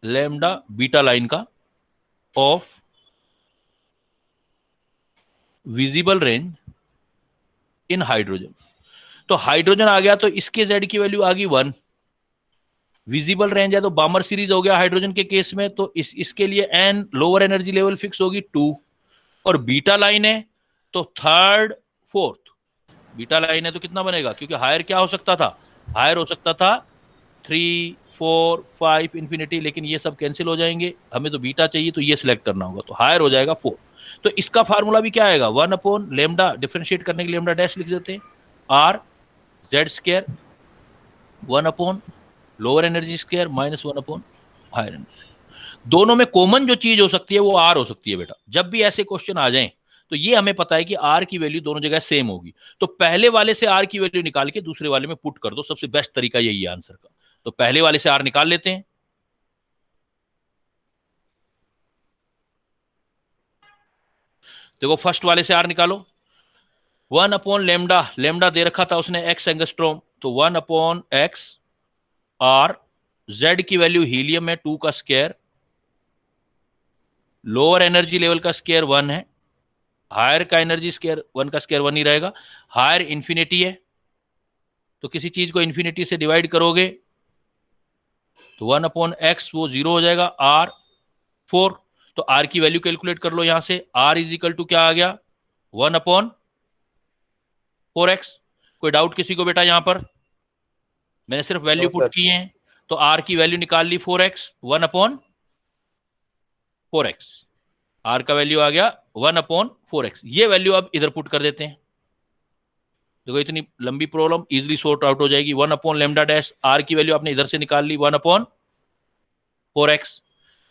Speaker 1: लेमडा बीटा लाइन का of visible range in hydrogen. तो हाइड्रोजन आ गया तो इसके Z की वैल्यू आ गई 1। विजिबल रेंज है तो बामर सीरीज हो गया हाइड्रोजन के केस में, तो इसके लिए n lower energy level fix होगी 2। और बीटा लाइन है तो थर्ड फोर्थ। बीटा लाइन है तो कितना बनेगा? क्योंकि हायर क्या हो सकता था? हायर हो सकता था 3, 4, 5 इंफिनिटी, लेकिन ये सब कैंसिल हो जाएंगे, हमें तो बीटा चाहिए तो ये सिलेक्ट करना होगा, तो हायर हो जाएगा 4। तो इसका फार्मूला भी क्या आएगा? 1 अपॉन लेमडा, डिफरेंशिएट करने के लिए लेमडा डैश लिख देते हैं, R Z square 1 upon lower energy square minus 1 upon higher energy. दोनों में कॉमन जो चीज हो सकती है वो आर हो सकती है बेटा। जब भी ऐसे क्वेश्चन आ जाएं तो ये हमें पता है कि आर की वैल्यू दोनों जगह सेम होगी, तो पहले वाले से आर की वैल्यू निकाल के दूसरे वाले में पुट कर दो। सबसे बेस्ट तरीका यही है आंसर का। तो पहले वाले से आर निकाल लेते हैं। देखो फर्स्ट वाले से आर निकालो, 1 अपॉन लेमडा, लेमडा दे रखा था उसने एक्स एंगस्ट्रोम, तो 1 अपॉन एक्स आर, जेड की वैल्यू हीलियम है 2 का स्क्वायर, लोअर एनर्जी लेवल का स्क्वायर 1 है, हायर का एनर्जी स्क्वायर 1 का स्क्वायर 1 ही रहेगा, हायर इंफिनिटी है तो किसी चीज को इंफिनिटी से डिवाइड करोगे तो 1 अपॉन एक्स वो 0 हो जाएगा, आर 4। तो आर की वैल्यू कैलकुलेट कर लो यहां से, आर इज इक्वल टू क्या आ गया? 1 अपॉन 4x। कोई डाउट किसी को बेटा? यहां पर मैंने सिर्फ वैल्यू पुट की है, तो आर की वैल्यू निकाल ली 4x, 1 अपॉन 4x। आर का वैल्यू आ गया 1 अपॉन 4x। ये वैल्यू अब इधर पुट कर देते हैं। देखो इतनी लंबी प्रॉब्लम इजीली सॉर्ट आउट हो जाएगी। 1 अपॉन लेमडा डैश, आर की वैल्यू आपने इधर से निकाल ली 1 अपॉन 4x।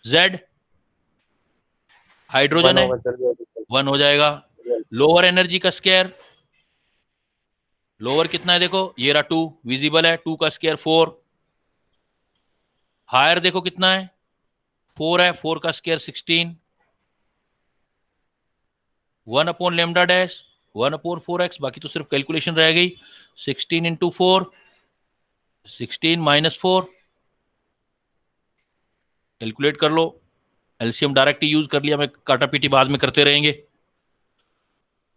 Speaker 1: जेड हाइड्रोजन है 1 हो जाएगा, लोअर एनर्जी का स्क्वायर, लोअर कितना है देखो, ये रहा 2, विजिबल है 2 का स्क्वायर 4। हायर देखो कितना है, 4 है, 4 का square 16। 1 upon lambda dash 1 upon 4x, बाकी तो सिर्फ कैलकुलेशन रह गई। 16 इंटू 4, 16 माइनस 4, कैलकुलेट कर लो। एलसीएम डायरेक्ट यूज कर लिया, मैं काटा पीटी बाद में करते रहेंगे।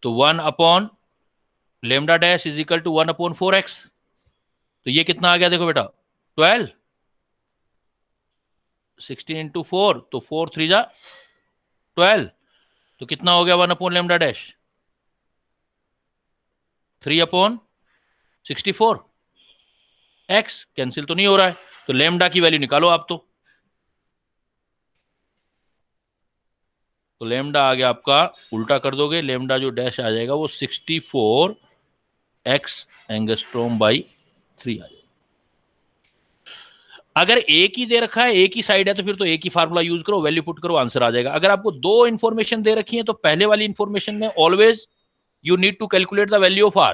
Speaker 1: तो 1 upon lambda dash is equal to 1 upon 4x, तो ये कितना आ गया देखो बेटा 12। 16 इंटू 4 तो 4 3 जा 12, तो कितना हो गया 1 upon lambda dash? 3 upon 64। x cancel तो नहीं हो रहा है, तो लेमडा की वैल्यू निकालो आप। तो लेमडा आ गया आपका, उल्टा कर दोगे लेमडा जो डैश आ जाएगा वो 64 एक्स एंगस्ट्रोम बाई 3 आ जाएगा। अगर एक ही दे रखा है, एक ही साइड है, तो फिर तो एक ही फार्मूला यूज करो, वैल्यू पुट करो, आंसर आ जाएगा। अगर आपको दो इंफॉर्मेशन दे रखी है तो पहले वाली इंफॉर्मेशन में always you need to calculate the value of R,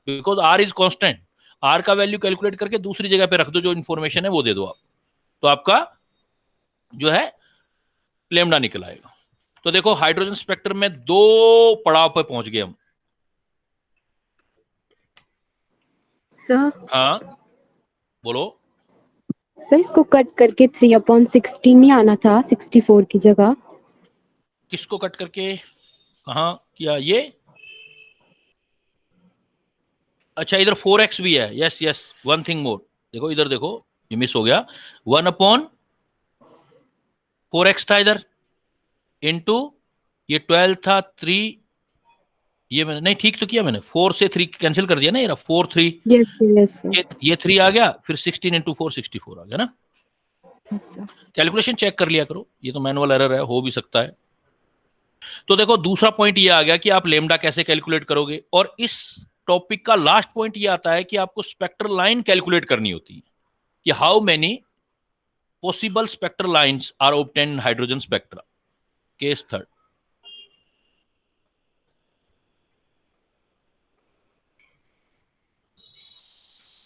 Speaker 1: because R is constant. R का वैल्यू कैलकुलेट करके दूसरी जगह पे रख दो, जो इंफॉर्मेशन है वो दे दो आप, तो आपका जो है लेमडा निकल आएगा। तो देखो हाइड्रोजन स्पेक्ट्रम में 2 पड़ाव पे पहुंच गए हम।
Speaker 3: सर,
Speaker 1: हाँ बोलो।
Speaker 3: सर इसको कट करके 3/16 नहीं आना था 64 की जगह?
Speaker 1: किसको कट करके कहा किया ये? अच्छा इधर 4x भी है, yes yes, one thing more, देखो इधर देखो, ये मिस हो गया। 1 अपॉन 4x था इधर, इनटू ये 12 था 3, ये मैंने नहीं ठीक तो किया मैंने, 4 से 3 कैंसिल कर दिया ना, ये 4 3,
Speaker 3: यस सर, यस सर,
Speaker 1: ये 3 आ गया, फिर 16 इंटू 4 64 आ गया ना।
Speaker 3: Yes sir.
Speaker 1: कैलकुलेशन चेक कर लिया करो, ये तो मैनुअल एरर है, हो भी सकता है। तो देखो दूसरा पॉइंट ये आ गया कि आप लेमडा कैसे कैलकुलेट करोगे, और इस टॉपिक का लास्ट पॉइंट ये आता है कि आपको स्पेक्ट्रल लाइन कैलकुलेट करनी होती है कि how many possible spectral lines are obtained in hydrogen spectra. Case third,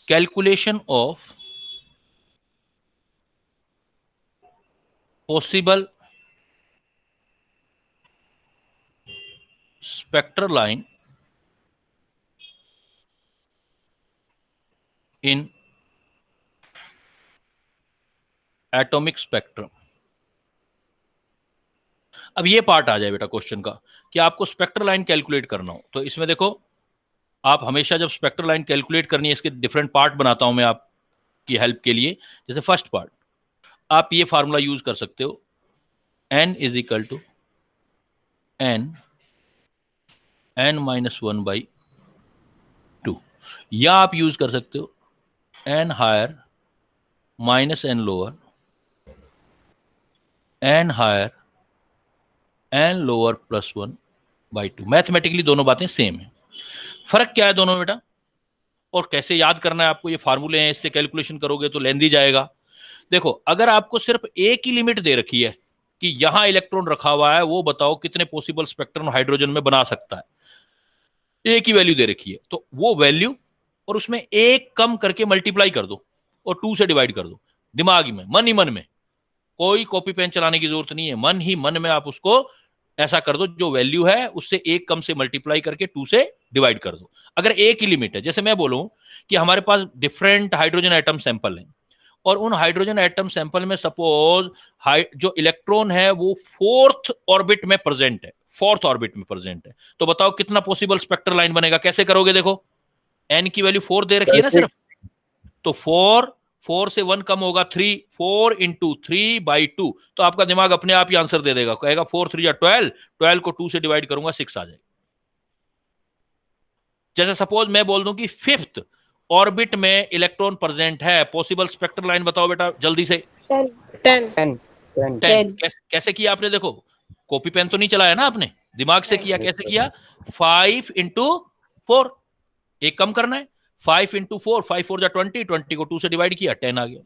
Speaker 1: calculation of possible spectral line in atomic spectrum। अब ये पार्ट आ जाए बेटा क्वेश्चन का कि आपको स्पेक्ट्रल लाइन कैलकुलेट करना हो, तो इसमें देखो आप हमेशा जब स्पेक्ट्रल लाइन कैलकुलेट करनी है, इसके डिफरेंट पार्ट बनाता हूं मैं आपकी हेल्प के लिए। जैसे फर्स्ट पार्ट, आप ये फार्मूला यूज कर सकते हो, n is equal to n minus 1/2, या आप यूज कर सकते हो n higher minus n lower, n higher n lower plus 1/2। Mathematically दोनों बातें सेम है, फर्क क्या है दोनों में बेटा, और कैसे याद करना है आपको, ये फार्मूले हैं, इससे कैलकुलेशन करोगे तो लेंदी जाएगा। देखो अगर आपको सिर्फ एक ही लिमिट दे रखी है कि यहां इलेक्ट्रॉन रखा हुआ है, वो बताओ कितने पॉसिबल स्पेक्ट्रम हाइड्रोजन में बना सकता है, एक ही वैल्यू दे रखी है, तो वो वैल्यू और उसमें एक कम करके मल्टीप्लाई कर दो और 2 से डिवाइड कर दो। दिमाग में, मन ही मन में, कोई कॉपी पेन चलाने की जरूरत नहीं है, मन ही मन में आप उसको ऐसा कर दो, जो वैल्यू है उससे एक कम से मल्टीप्लाई करके 2 से डिवाइड कर दो। अगर एक ही लिमिट है, जैसे मैं बोलूं कि हमारे पास डिफरेंट हाइड्रोजन एटम सैंपल हैं, और उन हाइड्रोजन एटम सैंपल में सपोज जो इलेक्ट्रॉन है वो फोर्थ ऑर्बिट में प्रेजेंट है, तो बताओ कितना पॉसिबल स्पेक्ट्रल लाइन बनेगा, कैसे करोगे? देखो एन की वैल्यू 4 दे रखी है ना सिर्फ, तो 4 से 1 कम होगा 3, 4 इंटू 3/2, तो आपका दिमाग अपने आप ही आंसर दे देगा, कहेगा 4 3 12, 12 को 2 से डिवाइड करूंगा 6 आ जाएगा। जैसे सपोज मैं बोल दूं कि फिफ्थ ऑर्बिट में इलेक्ट्रॉन प्रेजेंट है, पॉसिबल स्पेक्ट्रल लाइन बताओ बेटा जल्दी से।
Speaker 4: 10
Speaker 1: कैसे किया आपने? देखो कॉपी पेन तो नहीं चलाया ना आपने, दिमाग से किया। कैसे किया? 5 इंटू 4, एक कम करना है, 5 इंटू 4, 5 4 जा 20, 20 को 2 से डिवाइड किया, 10 आ गया।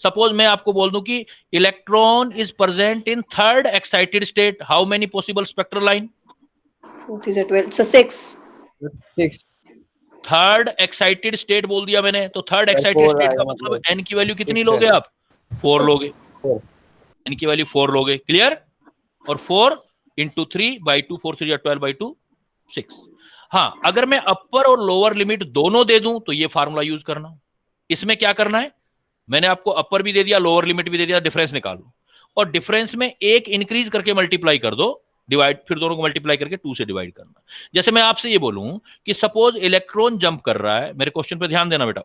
Speaker 1: सपोज मैं आपको बोल दूं कि electron is present in third excited state, how many possible spectral line?
Speaker 7: 4 is 12, so 6.
Speaker 6: 6
Speaker 1: third excited state बोल दिया मैंने, तो थर्ड एक्साइटेड स्टेट का मतलब एन की वैल्यू कितनी लोगे आप? 4 लोगे, एन की वैल्यू 4 लोगे, क्लियर? और 4 इंटू 3/2, 4 3 12/2, 6। हाँ, अगर मैं अपर और लोअर लिमिट दोनों दे दूं तो ये फार्मूला यूज करना। इसमें क्या करना है, मैंने आपको अपर भी दे दिया, लोअर लिमिट भी दे दिया, डिफरेंस निकालो, और डिफरेंस में एक इंक्रीज करके मल्टीप्लाई कर दो, डिवाइड, फिर दोनों को मल्टीप्लाई करके 2 से डिवाइड करना। जैसे मैं आपसे ये बोलूं कि सपोज इलेक्ट्रॉन जंप कर रहा है, मेरे क्वेश्चन पे ध्यान देना बेटा,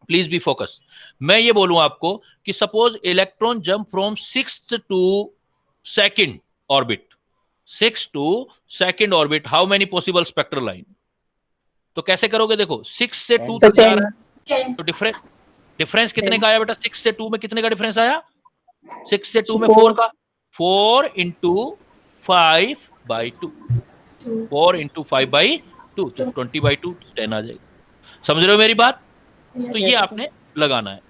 Speaker 1: प्लीज बी फोकस। मैं ये बोलूं आपको कि suppose electron jump from 6th to 2nd orbit, 6 to 2nd orbit, how many possible spectral line? तो कैसे करोगे? देखो 6 से 2 तक जा रहा है, तो डिफरेंस कितने का आया बेटा? 6 से 2 में कितने का डिफरेंस आया? 6 से 2 में 4 का, 4 इंटू 5/2, 4 इंटू 5/2, तो 20/2, 10 आ जाएगा। समझ रहे हो मेरी बात? तो ये आपने लगाना है।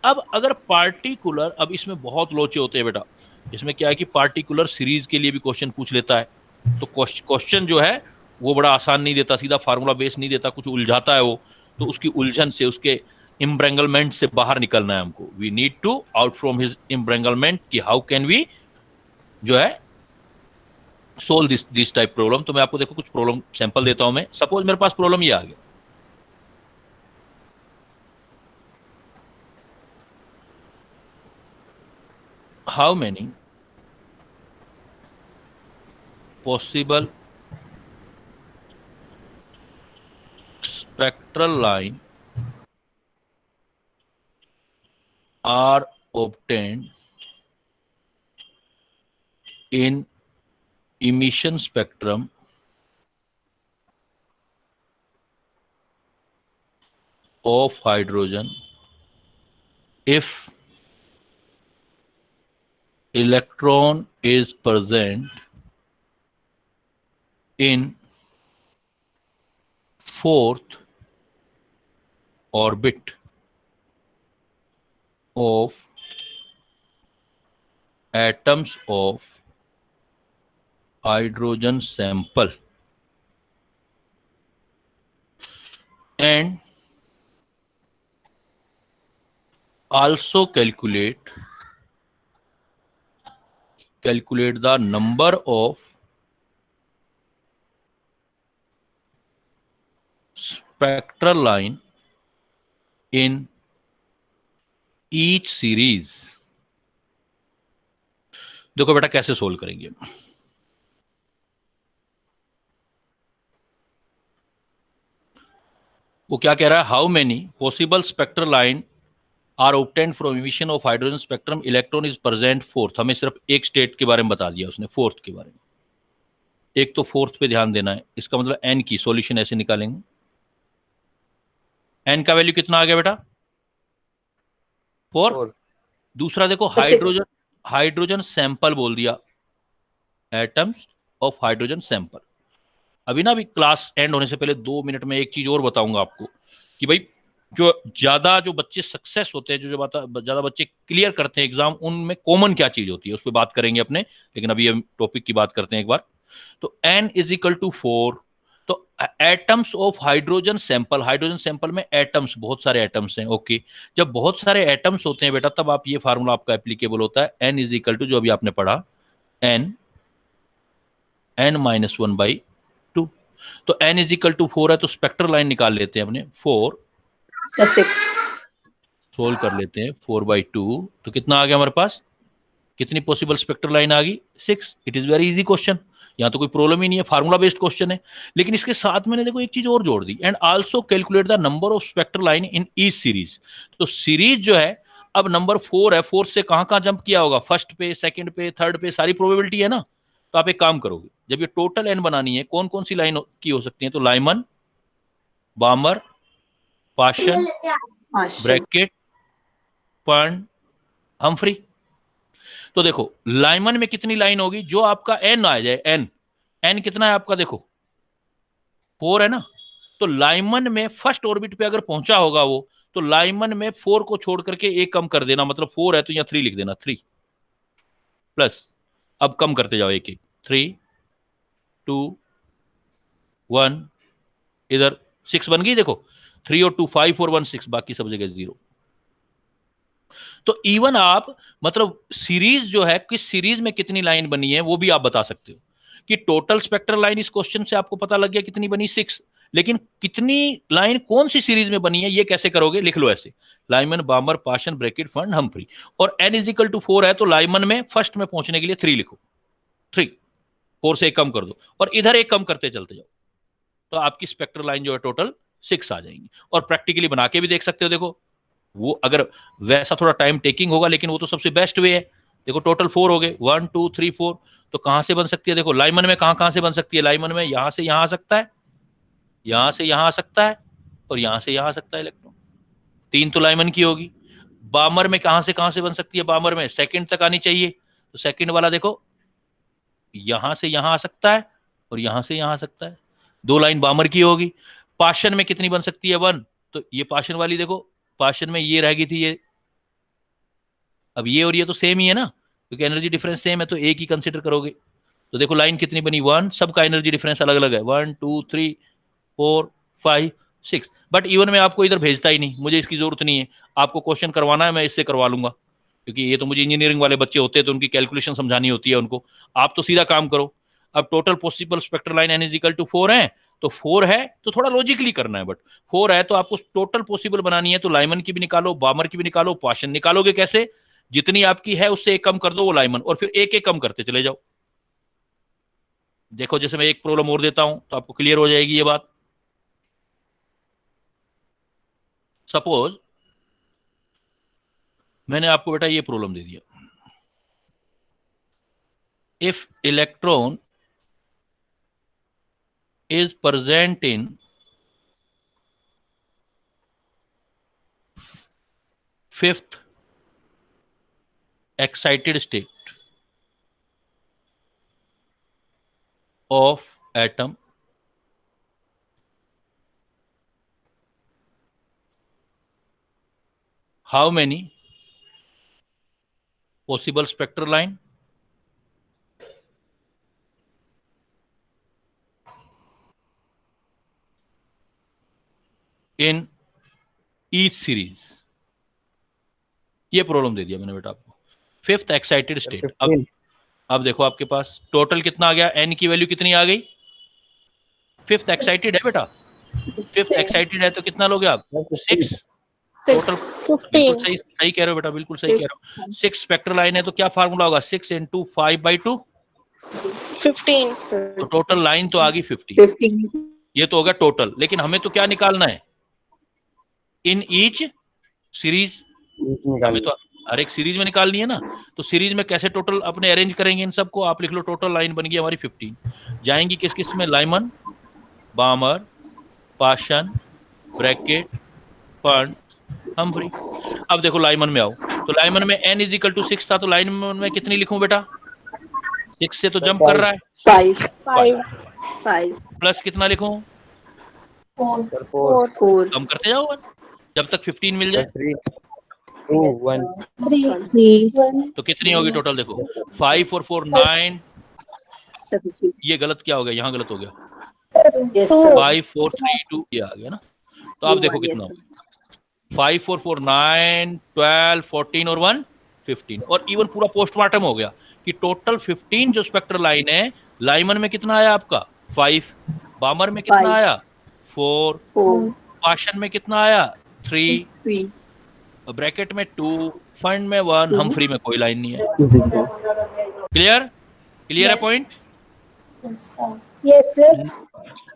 Speaker 1: अब अगर पार्टिकुलर, अब इसमें बहुत लोचे होते हैं बेटा, इसमें क्या है कि पार्टिकुलर सीरीज के लिए भी क्वेश्चन पूछ लेता है, तो क्वेश्चन जो है वो बड़ा आसान नहीं देता, सीधा फार्मूला बेस नहीं देता, कुछ उलझाता है वो, तो उसकी उलझन से, उसके इम्ब्रेंगलमेंट से बाहर निकलना है हमको। We need to out from his embranglement कि हाउ कैन वी जो है सोल्व दिस टाइप प्रॉब्लम। तो मैं आपको देखो कुछ प्रॉब्लम सैंपल देता हूं मैं। सपोज मेरे पास प्रॉब्लम ये आ गया, how many possible spectral line are obtained in emission spectrum of hydrogen if electron is present in fourth orbit of atoms of hydrogen sample and also calculate the number of spectral line in each series। देखो बेटा कैसे solve करेंगे। वो क्या कह रहा है, how many possible spectral line are obtained from emission of hydrogen spectrum, electron is present fourth. हमें सिर्फ एक स्टेट के बारे में बता दिया उसने, फोर्थ के बारे में। एक तो फोर्थ पे ध्यान देना है, इसका मतलब एन की सॉल्यूशन ऐसे निकालेंगे। एन का वैल्यू कितना आ गया बेटा, 4। दूसरा देखो हाइड्रोजन सैंपल बोल दिया, एटम्स ऑफ हाइड्रोजन सैंपल। अभी ना, अभी क्लास एंड होने से पहले 2 मिनट में एक चीज और बताऊंगा आपको कि भाई जो बच्चे सक्सेस होते हैं, जो ज्यादा बच्चे क्लियर करते हैं एग्जाम, उनमें कॉमन क्या चीज होती है उस पर बात करेंगे अपने। लेकिन अभी हम टॉपिक की बात करते हैं एक बार। तो n इज इक्वल टू 4। तो एटम्स ऑफ हाइड्रोजन सैंपल में एटम्स, बहुत सारे एटम्स हैं। ओके, जब बहुत सारे एटम्स होते हैं बेटा, तब आप ये फार्मूला आपका एप्लीकेबल होता है, n इज इक्वल टू, जो अभी आपने पढ़ा, n-1/2। तो n इज इक्वल टू 4 है, तो स्पेक्ट्रल लाइन निकाल लेते हैं अपने, 4
Speaker 7: सर 6
Speaker 1: सोल्व कर लेते हैं, 4/2। तो कितना आ गया हमारे पास, कितनी पॉसिबल स्पेक्ट्रल लाइन आ गई, 6। It is very easy question, यहाँ तो कोई प्रॉब्लम ही नहीं है, फार्मूला बेस्ड क्वेश्चन है। लेकिन इसके साथ मैंने देखो एक चीज और जोड़ दी, and also calculate the number of spectral line in each series. तो सीरीज जो है, अब नंबर 4 है, 4 से कहां कहां जंप किया होगा, फर्स्ट पे, सेकंड पे, थर्ड पे, सारी प्रोबेबिलिटी है ना। तो आप एक काम करोगे, जब ये टोटल एन बनानी है, कौन कौन सी लाइन की हो सकती है, तो Lyman, Balmer, Paschen, bracket, fern, Humphry. तो देखो लाइमन में कितनी लाइन होगी, जो आपका एन आ जाए, एन कितना है आपका, देखो 4 है ना। तो लाइमन में फर्स्ट ऑर्बिट पे अगर पहुंचा होगा वो, तो लाइमन में 4 को छोड़ करके एक कम कर देना, मतलब 4 है तो यहां 3 लिख देना, 3 प्लस, अब कम करते जाओ एक एक, 3 2 1, इधर 6 बन गई, देखो 3 और 2 5 और 1 6, बाकी सब जगह 0। तो इवन आप, मतलब सीरीज जो है, किस सीरीज में कितनी लाइन बनी है वो भी आप बता सकते हो, कि टोटल स्पेक्ट्रल लाइन इस क्वेश्चन से आपको पता लग गया कितनी बनी, 6। लेकिन कितनी लाइन कौन सी सीरीज में बनी है ये कैसे करोगे, लिख लो ऐसे, Lyman, Balmer, Paschen, bracket, fern, Humphry. और n इज इक्वल टू 4 है, तो लाइमन में फर्स्ट में पहुंचने के लिए 3 लिखो, 3, 4 से एक कम कर दो, और इधर एक कम करते चलते जाओ, तो आपकी स्पेक्ट्रल लाइन जो है टोटल 6 आ जाएंगी। और प्रैक्टिकली बना के भी देख सकते हो, देखो वो अगर वैसा थोड़ा टाइम टेकिंग होगा, लेकिन वो तो सबसे बेस्ट वे है। देखो टोटल 4 हो गए, 1 2 3 4। तो कहां से बन सकती है, देखो लाइमन में कहां कहां से बन सकती है, लाइमन में यहां से यहां आ सकता है, यहां से यहां आ सकता है, और यहां से यहां आ सकता है इलेक्ट्रॉन, 3 तो लाइमन की होगी। बामर में कहां से बन सकती है, बामर में सेकंड तक आनी चाहिए, तो सेकंड वाला देखो यहां से यहां आ सकता है, और यहां से यहां आ सकता है, 2 लाइन बामर की होगी। पाशन में कितनी बन सकती है, 1। तो ये पाशन वाली देखो, पाशन में ये रह गई थी ये, अब ये और ये तो सेम ही है ना, क्योंकि एनर्जी डिफरेंस सेम है, तो एक ही कंसिडर करोगे। तो देखो लाइन कितनी बनी, 1, सबका एनर्जी डिफरेंस अलग अलग है, 1 2 3 4 5 6। बट इवन में आपको इधर भेजता ही नहीं, मुझे इसकी जरूरत नहीं है, आपको क्वेश्चन करवाना है मैं इससे करवा लूंगा, क्योंकि ये तो मुझे इंजीनियरिंग वाले बच्चे होते हैं तो उनकी कैलकुलेशन समझानी होती है उनको। आप तो सीधा काम करो। अब total possible spectral line n is equal to 4 है, तो 4 है तो थोड़ा लॉजिकली करना है, बट 4 है तो आपको टोटल पॉसिबल बनानी है, तो लाइमन की भी निकालो, बामर की भी निकालो, पाशन निकालोगे कैसे, जितनी आपकी है उससे एक कम कर दो वो लाइमन, और फिर एक एक कम करते चले जाओ। देखो जैसे मैं एक प्रॉब्लम और देता हूं तो आपको क्लियर हो जाएगी ये बात। सपोज मैंने आपको बेटा ये प्रॉब्लम दे दिया, if electron is present in fifth excited state of atom how many possible spectral line in each series? ये प्रॉब्लम दे दिया मैंने बेटा आपको। Fifth excited state. अब देखो आपके पास टोटल कितना आ गया, एन की वैल्यू कितनी आ गई? फिफ्थ एक्साइटेड है बेटा, फिफ्थ एक्साइटेड है तो कितना लोगे आप? 6। टोटल बिल्कुल सही सही कह रहे हो बेटा, बिल्कुल सही कह रहे हो। 6 स्पेक्ट्रल लाइन है तो क्या फार्मूला होगा? 6 × 5/2
Speaker 4: 15।
Speaker 1: तो टोटल लाइन तो आ गई 50। ये तो होगा टोटल, लेकिन हमें तो क्या निकालना है? इन ईच सीरीज। हमें तो हर एक सीरीज में निकालनी है ना। तो सीरीज में कैसे टोटल अपने अरेंज करेंगे इन सबको? आप लिख लो टोटल लाइन बन गई हमारी 15। जाएंगी किस किस में? Lyman, Balmer, Paschen, Brackett, fund, Humphry. अब देखो लाइमन में आओ, तो लाइमन में n = 6 था, तो लाइमन में कितनी लिखूं बेटा? 6 से तो जंप कर रहा है
Speaker 4: 5
Speaker 1: प्लस कितना लिखूं?
Speaker 7: 4
Speaker 1: कम करते जाओ जब तक 15 मिल जाए।
Speaker 6: 2 1
Speaker 1: तो कितनी होगी टोटल? देखो 5 और 4 9। ये गलत क्या हो गया? यहाँ गलत हो गया। 5 4 3 2 ये आ गया ना। तो आप देखो कितना होगा। 5 4 4 9 12 14 और 1 15। और इवन पूरा पोस्टमार्टम हो गया कि टोटल 15 जो स्पेक्ट्रल लाइन है, लाइमन में कितना आया आपका? 5। बामर में कितना
Speaker 7: 5
Speaker 1: आया? 4।
Speaker 7: 4
Speaker 1: पाशन में कितना आया? 3।
Speaker 7: 3
Speaker 1: ब्रैकेट में 2, फंड में 1, हम्फ्री में कोई लाइन नहीं है। क्लियर? क्लियर है
Speaker 2: Yes.
Speaker 1: Point?
Speaker 7: Yes sir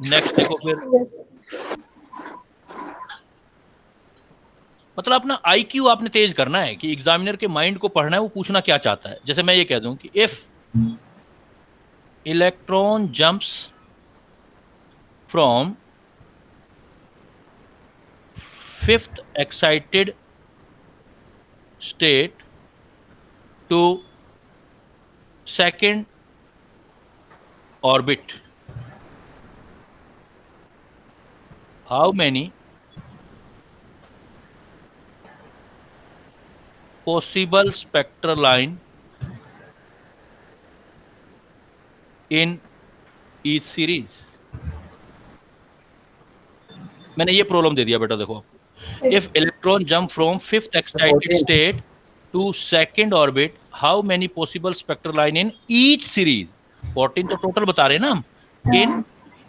Speaker 1: next देखो फिर, मतलब अपना IQ आपने तेज करना है कि एग्जामिनर के माइंड को पढ़ना है, वो पूछना क्या चाहता है। जैसे मैं ये कह दूं कि if electron jumps from fifth excited state to second orbit, how many possible spectral line in each series? मैंने ये प्रॉब्लम दे दिया बेटा, देखो if electron jump from fifth excited state to second orbit, how many possible spectral line in each series? 14 तो total बता रहे हैं ना हम। in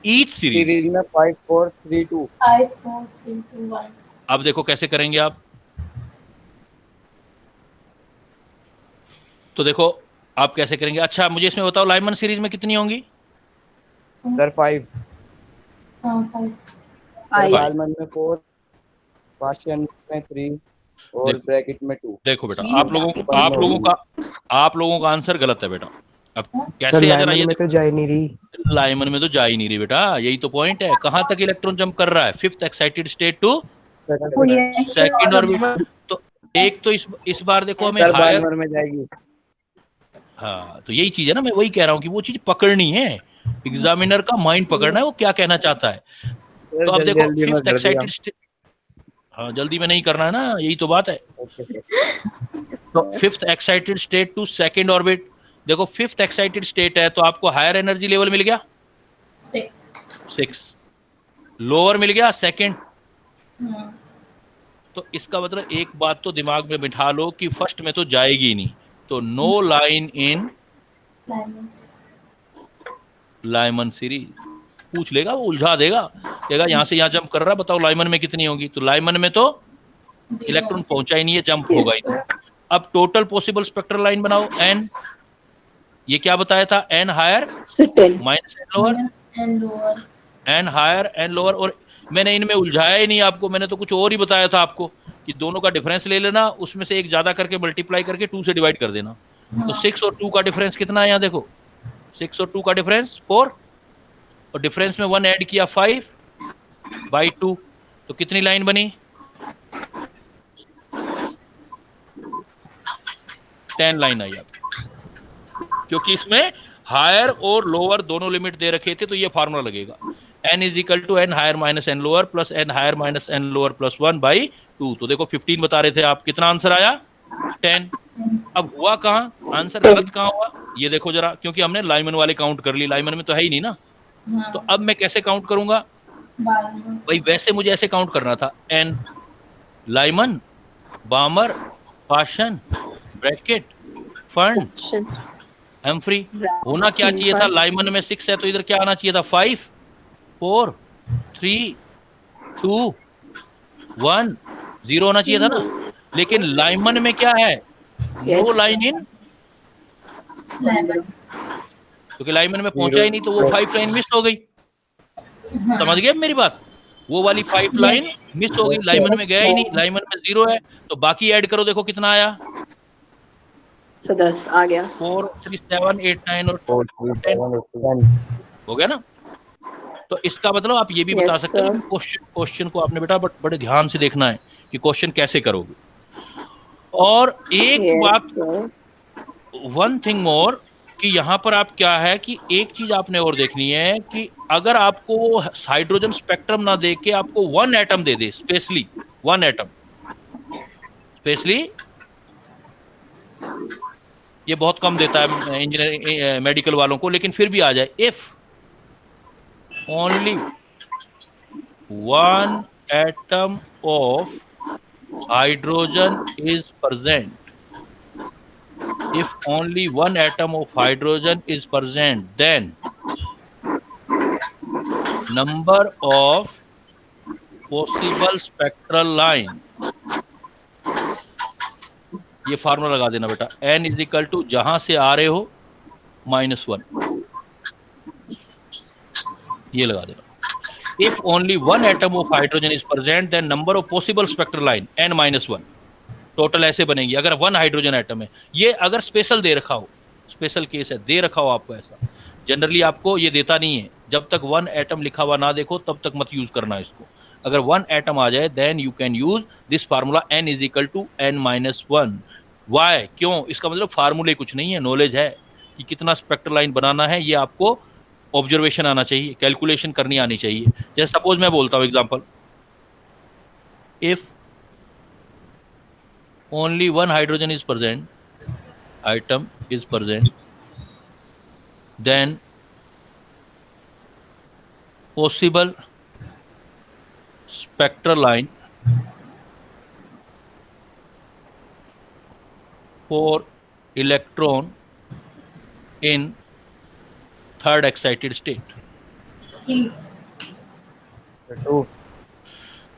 Speaker 1: each series।
Speaker 6: सीरीज में 5 4 3 2
Speaker 2: 5 4 3 2 1।
Speaker 1: अब देखो कैसे करेंगे आप। तो देखो आप कैसे करेंगे। अच्छा मुझे इसमें बताओ, लाइमन सीरीज में कितनी होंगी?
Speaker 6: सर 5
Speaker 2: हाँ 5।
Speaker 6: बालमन में 4 पाशियन में 3 और
Speaker 1: देखो।
Speaker 6: ब्रैकेट में 2।
Speaker 1: देखो बेटा, आप लोगों का आंसर गलत है बेटा। अब कैसे है जरा ये
Speaker 6: में तो जा ही नहीं रही।
Speaker 1: लाइमन में तो जा ही नहीं रही बेटा, यही तो पॉइंट है। कहां तक इलेक्ट्रॉन जंप कर रहा है? Fifth excited state to second orbit. तो एक तो इस बार देखो हमें
Speaker 6: सर
Speaker 1: हायर,
Speaker 6: बालमर में जाएगी।
Speaker 1: हाँ तो यही चीज है ना, मैं वही कह रहा हूँ कि वो चीज पकड़नी है, एग्जामिनर का माइंड पकड़ना है, वो क्या कहना चाहता है। तो अब देखो फिफ्थ एक्साइटेड स्टेट, हाँ जल्दी में नहीं करना है ना, यही तो बात है। तो fifth excited state to second orbit, देखो फिफ्थ एक्साइटेड स्टेट है तो आपको हायर एनर्जी लेवल मिल गया 6, लोअर मिल गया सेकंड। तो इसका मतलब एक बात तो दिमाग में बिठा लो कि फर्स्ट में तो जाएगी नहीं, तो no line in Lyman series. पूछ लेगा, वो उलझा देगा, कहेगा यहाँ से यहाँ जंप कर रहा, बताओ लाइमन में कितनी होगी? तो लाइमन में तो इलेक्ट्रॉन पहुंचा ही नहीं है, जंप होगा ही नहीं। अब टोटल पॉसिबल स्पेक्ट्रल लाइन बनाओ n, ये क्या बताया था? n higher minus n lower, n higher n lower. और मैंने इनमें उलझाया ही नहीं आपको, मैंने तो कुछ और ही बताया था आपको कि दोनों का डिफरेंस ले लेना, उसमें से एक ज्यादा करके मल्टीप्लाई करके 2 से डिवाइड कर देना। तो 6 और 2 का डिफरेंस कितना है? यहाँ देखो 6 और 2 का डिफरेंस 4, और डिफरेंस में 1 ऐड किया 5/2। तो कितनी लाइन बनी? 10 लाइन आई आपकी, क्योंकि इसमें हायर और लोअर दोनों लिमिट दे रखे थे, तो ये फार्मूला लगेगा n is equal to n higher minus n lower plus n higher minus n lower plus 1/2। तो देखो 15 बता रहे थे आप, कितना आंसर आया 10। अब हुआ कहाँ, आंसर गलत कहाँ हुआ ये देखो जरा, क्योंकि हमने लाइमन वाले काउंट कर ली, लाइमन में तो है ही नहीं ना। तो अब मैं कैसे काउंट करूंगा भाई, वैसे मुझे ऐसे काउंट करना था, n Lyman Balmer Paschen bracket fern Humphrey. होना क्या चाहिए था, लाइमन में 6 है तो इधर क्या आना चाहिए था, 5 4 3 2 1 0 होना चाहिए था ना। लेकिन लाइमन में क्या है, नो लाइन इन, क्योंकि लाइमन में पहुंचा ही नहीं, तो वो 5 लाइन मिस हो गई। समझ गए मेरी बात, वो वाली 5 लाइन मिस हो गई, लाइमन में गया ही नहीं, लाइमन में 0 है, तो बाकी ऐड करो, देखो कितना आया,
Speaker 7: 10 आ गया।
Speaker 1: 4 3 7 8 9 और 10 हो गया ना। तो इसका मतलब आप ये भी बता सकते हो कि क्वेश्चन को आपने बेटा बड़े ध्यान से देखना है कि क्वेश्चन कैसे करोगे। और एक बात, वन थिंग मोर, कि यहाँ पर आप क्या है कि एक चीज आपने और देखनी है कि अगर आपको हाइड्रोजन स्पेक्ट्रम ना दे के आपको 1 एटम दे दे, स्पेशली 1 एटम, स्पेशली ये बहुत कम देता है इंजीनियरिंग मेडिकल वालों को, लेकिन फिर भी आ जाए, if only 1 atom of hydrogen is present, if only 1 atom of hydrogen is present, then number of possible spectral line, ये फार्मूला लगा देना बेटा, n इज इक्वल टू जहां से आ रहे हो -1, ये लगा देना। if only 1 atom of hydrogen is present, then number of possible spectral line n-1, total ऐसे बनेगी अगर 1 हाइड्रोजन एटम है। ये अगर स्पेशल दे रखा हो, स्पेशल केस है, दे रखा हो आपको ऐसा, जनरली आपको ये देता नहीं है, जब तक 1 एटम लिखा हुआ ना देखो तब तक मत यूज करना इसको। अगर 1 एटम आ जाए then you can use this formula n is equal to n-1। Why, क्यों, इसका मतलब फार्मूले कुछ नहीं है, नॉलेज है कि कितना स्पेक्ट्रल लाइन बनाना है, ये आपको ऑब्जर्वेशन आना चाहिए, कैलकुलेशन करनी आनी चाहिए। जैसे सपोज मैं बोलता हूँ example, if only 1 hydrogen is present, atom is present, then possible spectral line for electron in third excited state।
Speaker 6: 2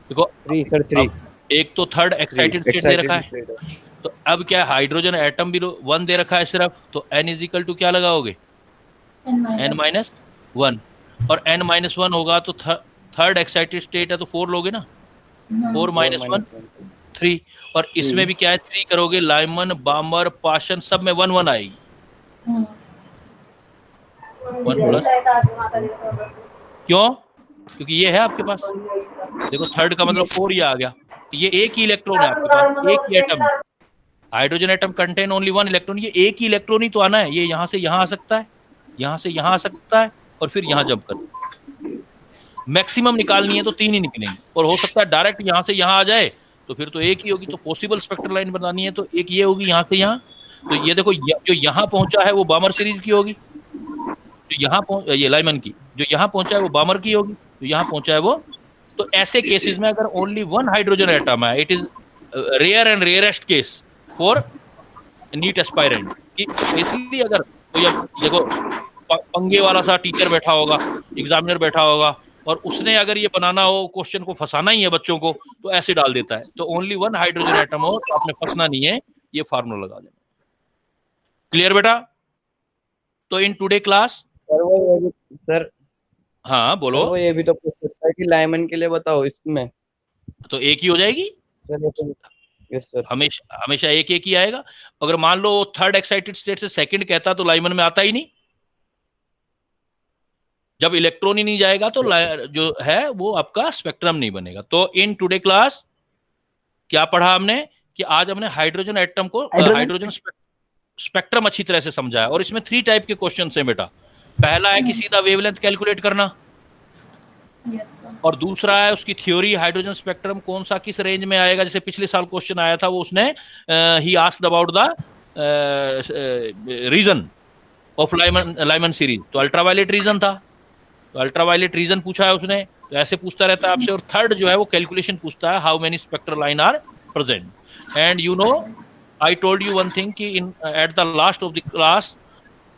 Speaker 1: देखो
Speaker 6: 3 सर 3
Speaker 1: एक तो थर्ड एक्साइटेड स्टेट दे रखा है, तो अब क्या हाइड्रोजन एटम भी 1 दे रखा है सिर्फ, तो n इज इक्वल टू क्या लगाओगे, n-1, और n-1 होगा तो थर्ड एक्साइटेड स्टेट है तो 4 लोगे ना, 4 - 1 3, और इसमें भी क्या है 3 करोगे, लाइमन बामर पाशन सब में 1 1 आएगी, 1 प्लस, क्यों, क्योंकि ये है आपके पास, देखो थर्ड का मतलब 4 ही आ गया, ये एक ही इलेक्ट्रॉन है आपके पास, एक ही atom, hydrogen atom contain only 1 electron, ये एक ही इलेक्ट्रॉन ही तो आना है, ये यहाँ से यहाँ आ सकता है, यहाँ से यहाँ आ सकता है, और फिर यहाँ जंप कर, मैक्सिमम निकालनी है तो 3 ही निकलेंगे, और हो सकता है डायरेक्ट यहाँ से यहाँ आ जाए तो फिर तो एक ही होगी, तो पॉसिबल स्पेक्ट्रल लाइन बनानी है तो एक ये होगी यहाँ से यहाँ, तो ये देखो जो यहाँ पहुंचा है वो बामर सीरीज की होगी, जो यहाँ ये लाइमन की, जो यहाँ पहुंचा है वो बामर की होगी, जो यहाँ पहुंचा है वो, तो ऐसे केसेस में अगर ओनली 1 हाइड्रोजन एटम है, it is rare and rarest case for NEET aspirant, कि इसलिए अगर कोई देखो पंगे वाला सा टीचर बैठा होगा, एग्जामिनर बैठा होगा, और उसने अगर ये बनाना हो, क्वेश्चन को फंसाना ही है बच्चों को, तो ऐसे डाल देता है, तो ओनली 1 हाइड्रोजन एटम हो तो आपने फंसना नहीं है, ये फार्मूला लगा देना। क्लियर बेटा? तो इन टुडे क्लास
Speaker 6: सर
Speaker 1: हाँ बोलो,
Speaker 6: वो ये भी तो पूछ सकता है कि लाइमन के लिए बताओ, इसमें
Speaker 1: तो एक ही हो जाएगी
Speaker 6: सर। यस सर,
Speaker 1: हमेशा हमेशा एक ही आएगा। अगर मान लो थर्ड एक्साइटेड स्टेट से सेकंड कहता तो लाइमन में आता ही नहीं, जब इलेक्ट्रॉन ही नहीं जाएगा तो जो है वो आपका स्पेक्ट्रम नहीं बनेगा। तो इन टुडे क्लास क्या पढ़ा हमने कि आज हमने हाइड्रोजन एटम को हाइड्रोजन स्पेक्ट्रम अच्छी तरह से समझा है। और इसमें 3 टाइप के क्वेश्चन है बेटा। पहला है कि सीधा वेवलेंथ कैलकुलेट करना,
Speaker 2: यस सर।
Speaker 1: और दूसरा है उसकी थ्योरी, हाइड्रोजन स्पेक्ट्रम कौन सा किस रेंज में आएगा। जैसे पिछले साल क्वेश्चन आया था, वो उसने ही asked about the region of Lyman series, तो अल्ट्रावायलेट रीजन था, तो अल्ट्रावायलेट रीजन पूछा है उसने। तो ऐसे पूछता रहता है आपसे। और थर्ड जो है वो कैलकुलेशन पूछता है, how many spectral line are present. And you know, I told you one thing कि in at the last of the class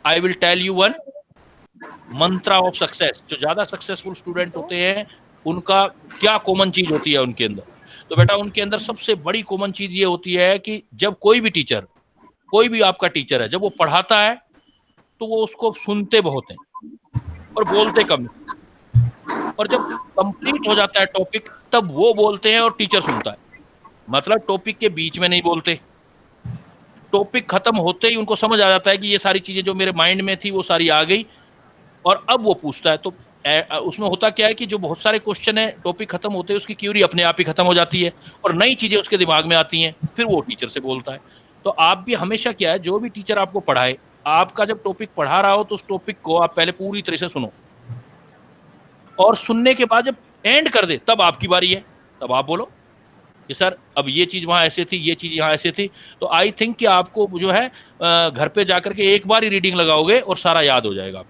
Speaker 1: I will tell you one mantra of success. जो ज्यादा सक्सेसफुल स्टूडेंट होते हैं उनका क्या common चीज होती है उनके अंदर। तो बेटा उनके अंदर सबसे बड़ी कॉमन चीज ये होती है कि जब कोई भी टीचर, कोई भी आपका टीचर है, जब वो पढ़ाता है तो वो उसको सुनते बहुत हैं और बोलते कम हैं। और जब कंप्लीट हो जाता है टॉपिक तब वो बोलते हैं और टीचर सुनता है। मतलब टॉपिक के बीच में नहीं बोलते, टॉपिक खत्म होते ही उनको समझ आ जाता है कि ये सारी चीजें जो मेरे माइंड में थी वो सारी आ गई, और अब वो पूछता है। तो उसमें होता क्या है कि जो बहुत सारे क्वेश्चन है टॉपिक खत्म होते हैं उसकी क्यूरी अपने आप ही खत्म हो जाती है और नई चीजें उसके दिमाग में आती हैं, फिर वो टीचर से बोलता है। तो आप भी हमेशा क्या है, जो भी टीचर आपको पढ़ाए, आपका जब टॉपिक पढ़ा रहा हो तो उस टॉपिक को आप पहले पूरी तरह से सुनो, और सुनने के बाद जब एंड कर दे तब आपकी बारी है, तब आप बोलो कि सर अब ये चीज वहां ऐसे थी, ये चीज यहाँ ऐसे थी। तो आई थिंक कि आपको जो है घर पे जाकर के एक बार ही रीडिंग लगाओगे और सारा याद हो जाएगा।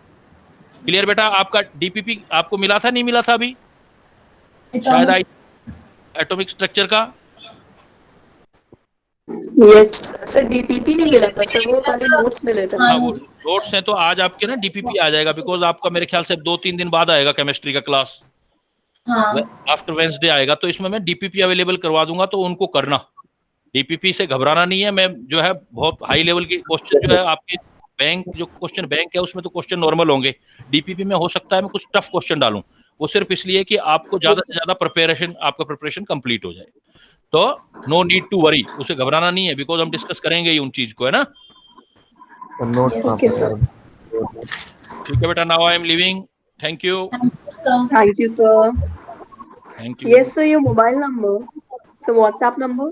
Speaker 1: क्लियर बेटा? आपका डीपीपी आपको मिला था, नहीं मिला था अभी शायद एटॉमिक स्ट्रक्चर का?
Speaker 7: यस सर, डीपीपी नहीं मिला था सर, वो खाली नोट्स मिले थे।
Speaker 1: हाँ, वो नोट्स हैं तो आज आपके ना डीपीपी आ जाएगा, बिकॉज आपका मेरे ख्याल से 2-3 दिन बाद आएगा केमिस्ट्री का क्लास, आफ्टर वेंसडे आएगा। तो इसमें मैं डीपीपी अवेलेबल करवा दूंगा, तो उनको करना। डीपीपी से घबराना नहीं है। मैं जो है बहुत हाई लेवल के क्वेश्चन जो है आपके बैंक, जो क्वेश्चन बैंक है उसमें तो क्वेश्चन नॉर्मल होंगे, डीपीपी में हो सकता है मैं कुछ टफ क्वेश्चन डालूं, वो सिर्फ इसलिए कि आपको ज्यादा से ज्यादा आपका प्रिपरेशन कंप्लीट हो जाए। तो नो नीड टू वरी, उसे घबराना नहीं है, बिकॉज हम डिस्कस करेंगे ही उन चीज को, है ना?
Speaker 7: ओके सर,
Speaker 1: ठीक है बेटा, now I am living. Thank you.
Speaker 7: Thank you sir.
Speaker 1: Thank you.
Speaker 7: Yes sir, your mobile number, sir WhatsApp number.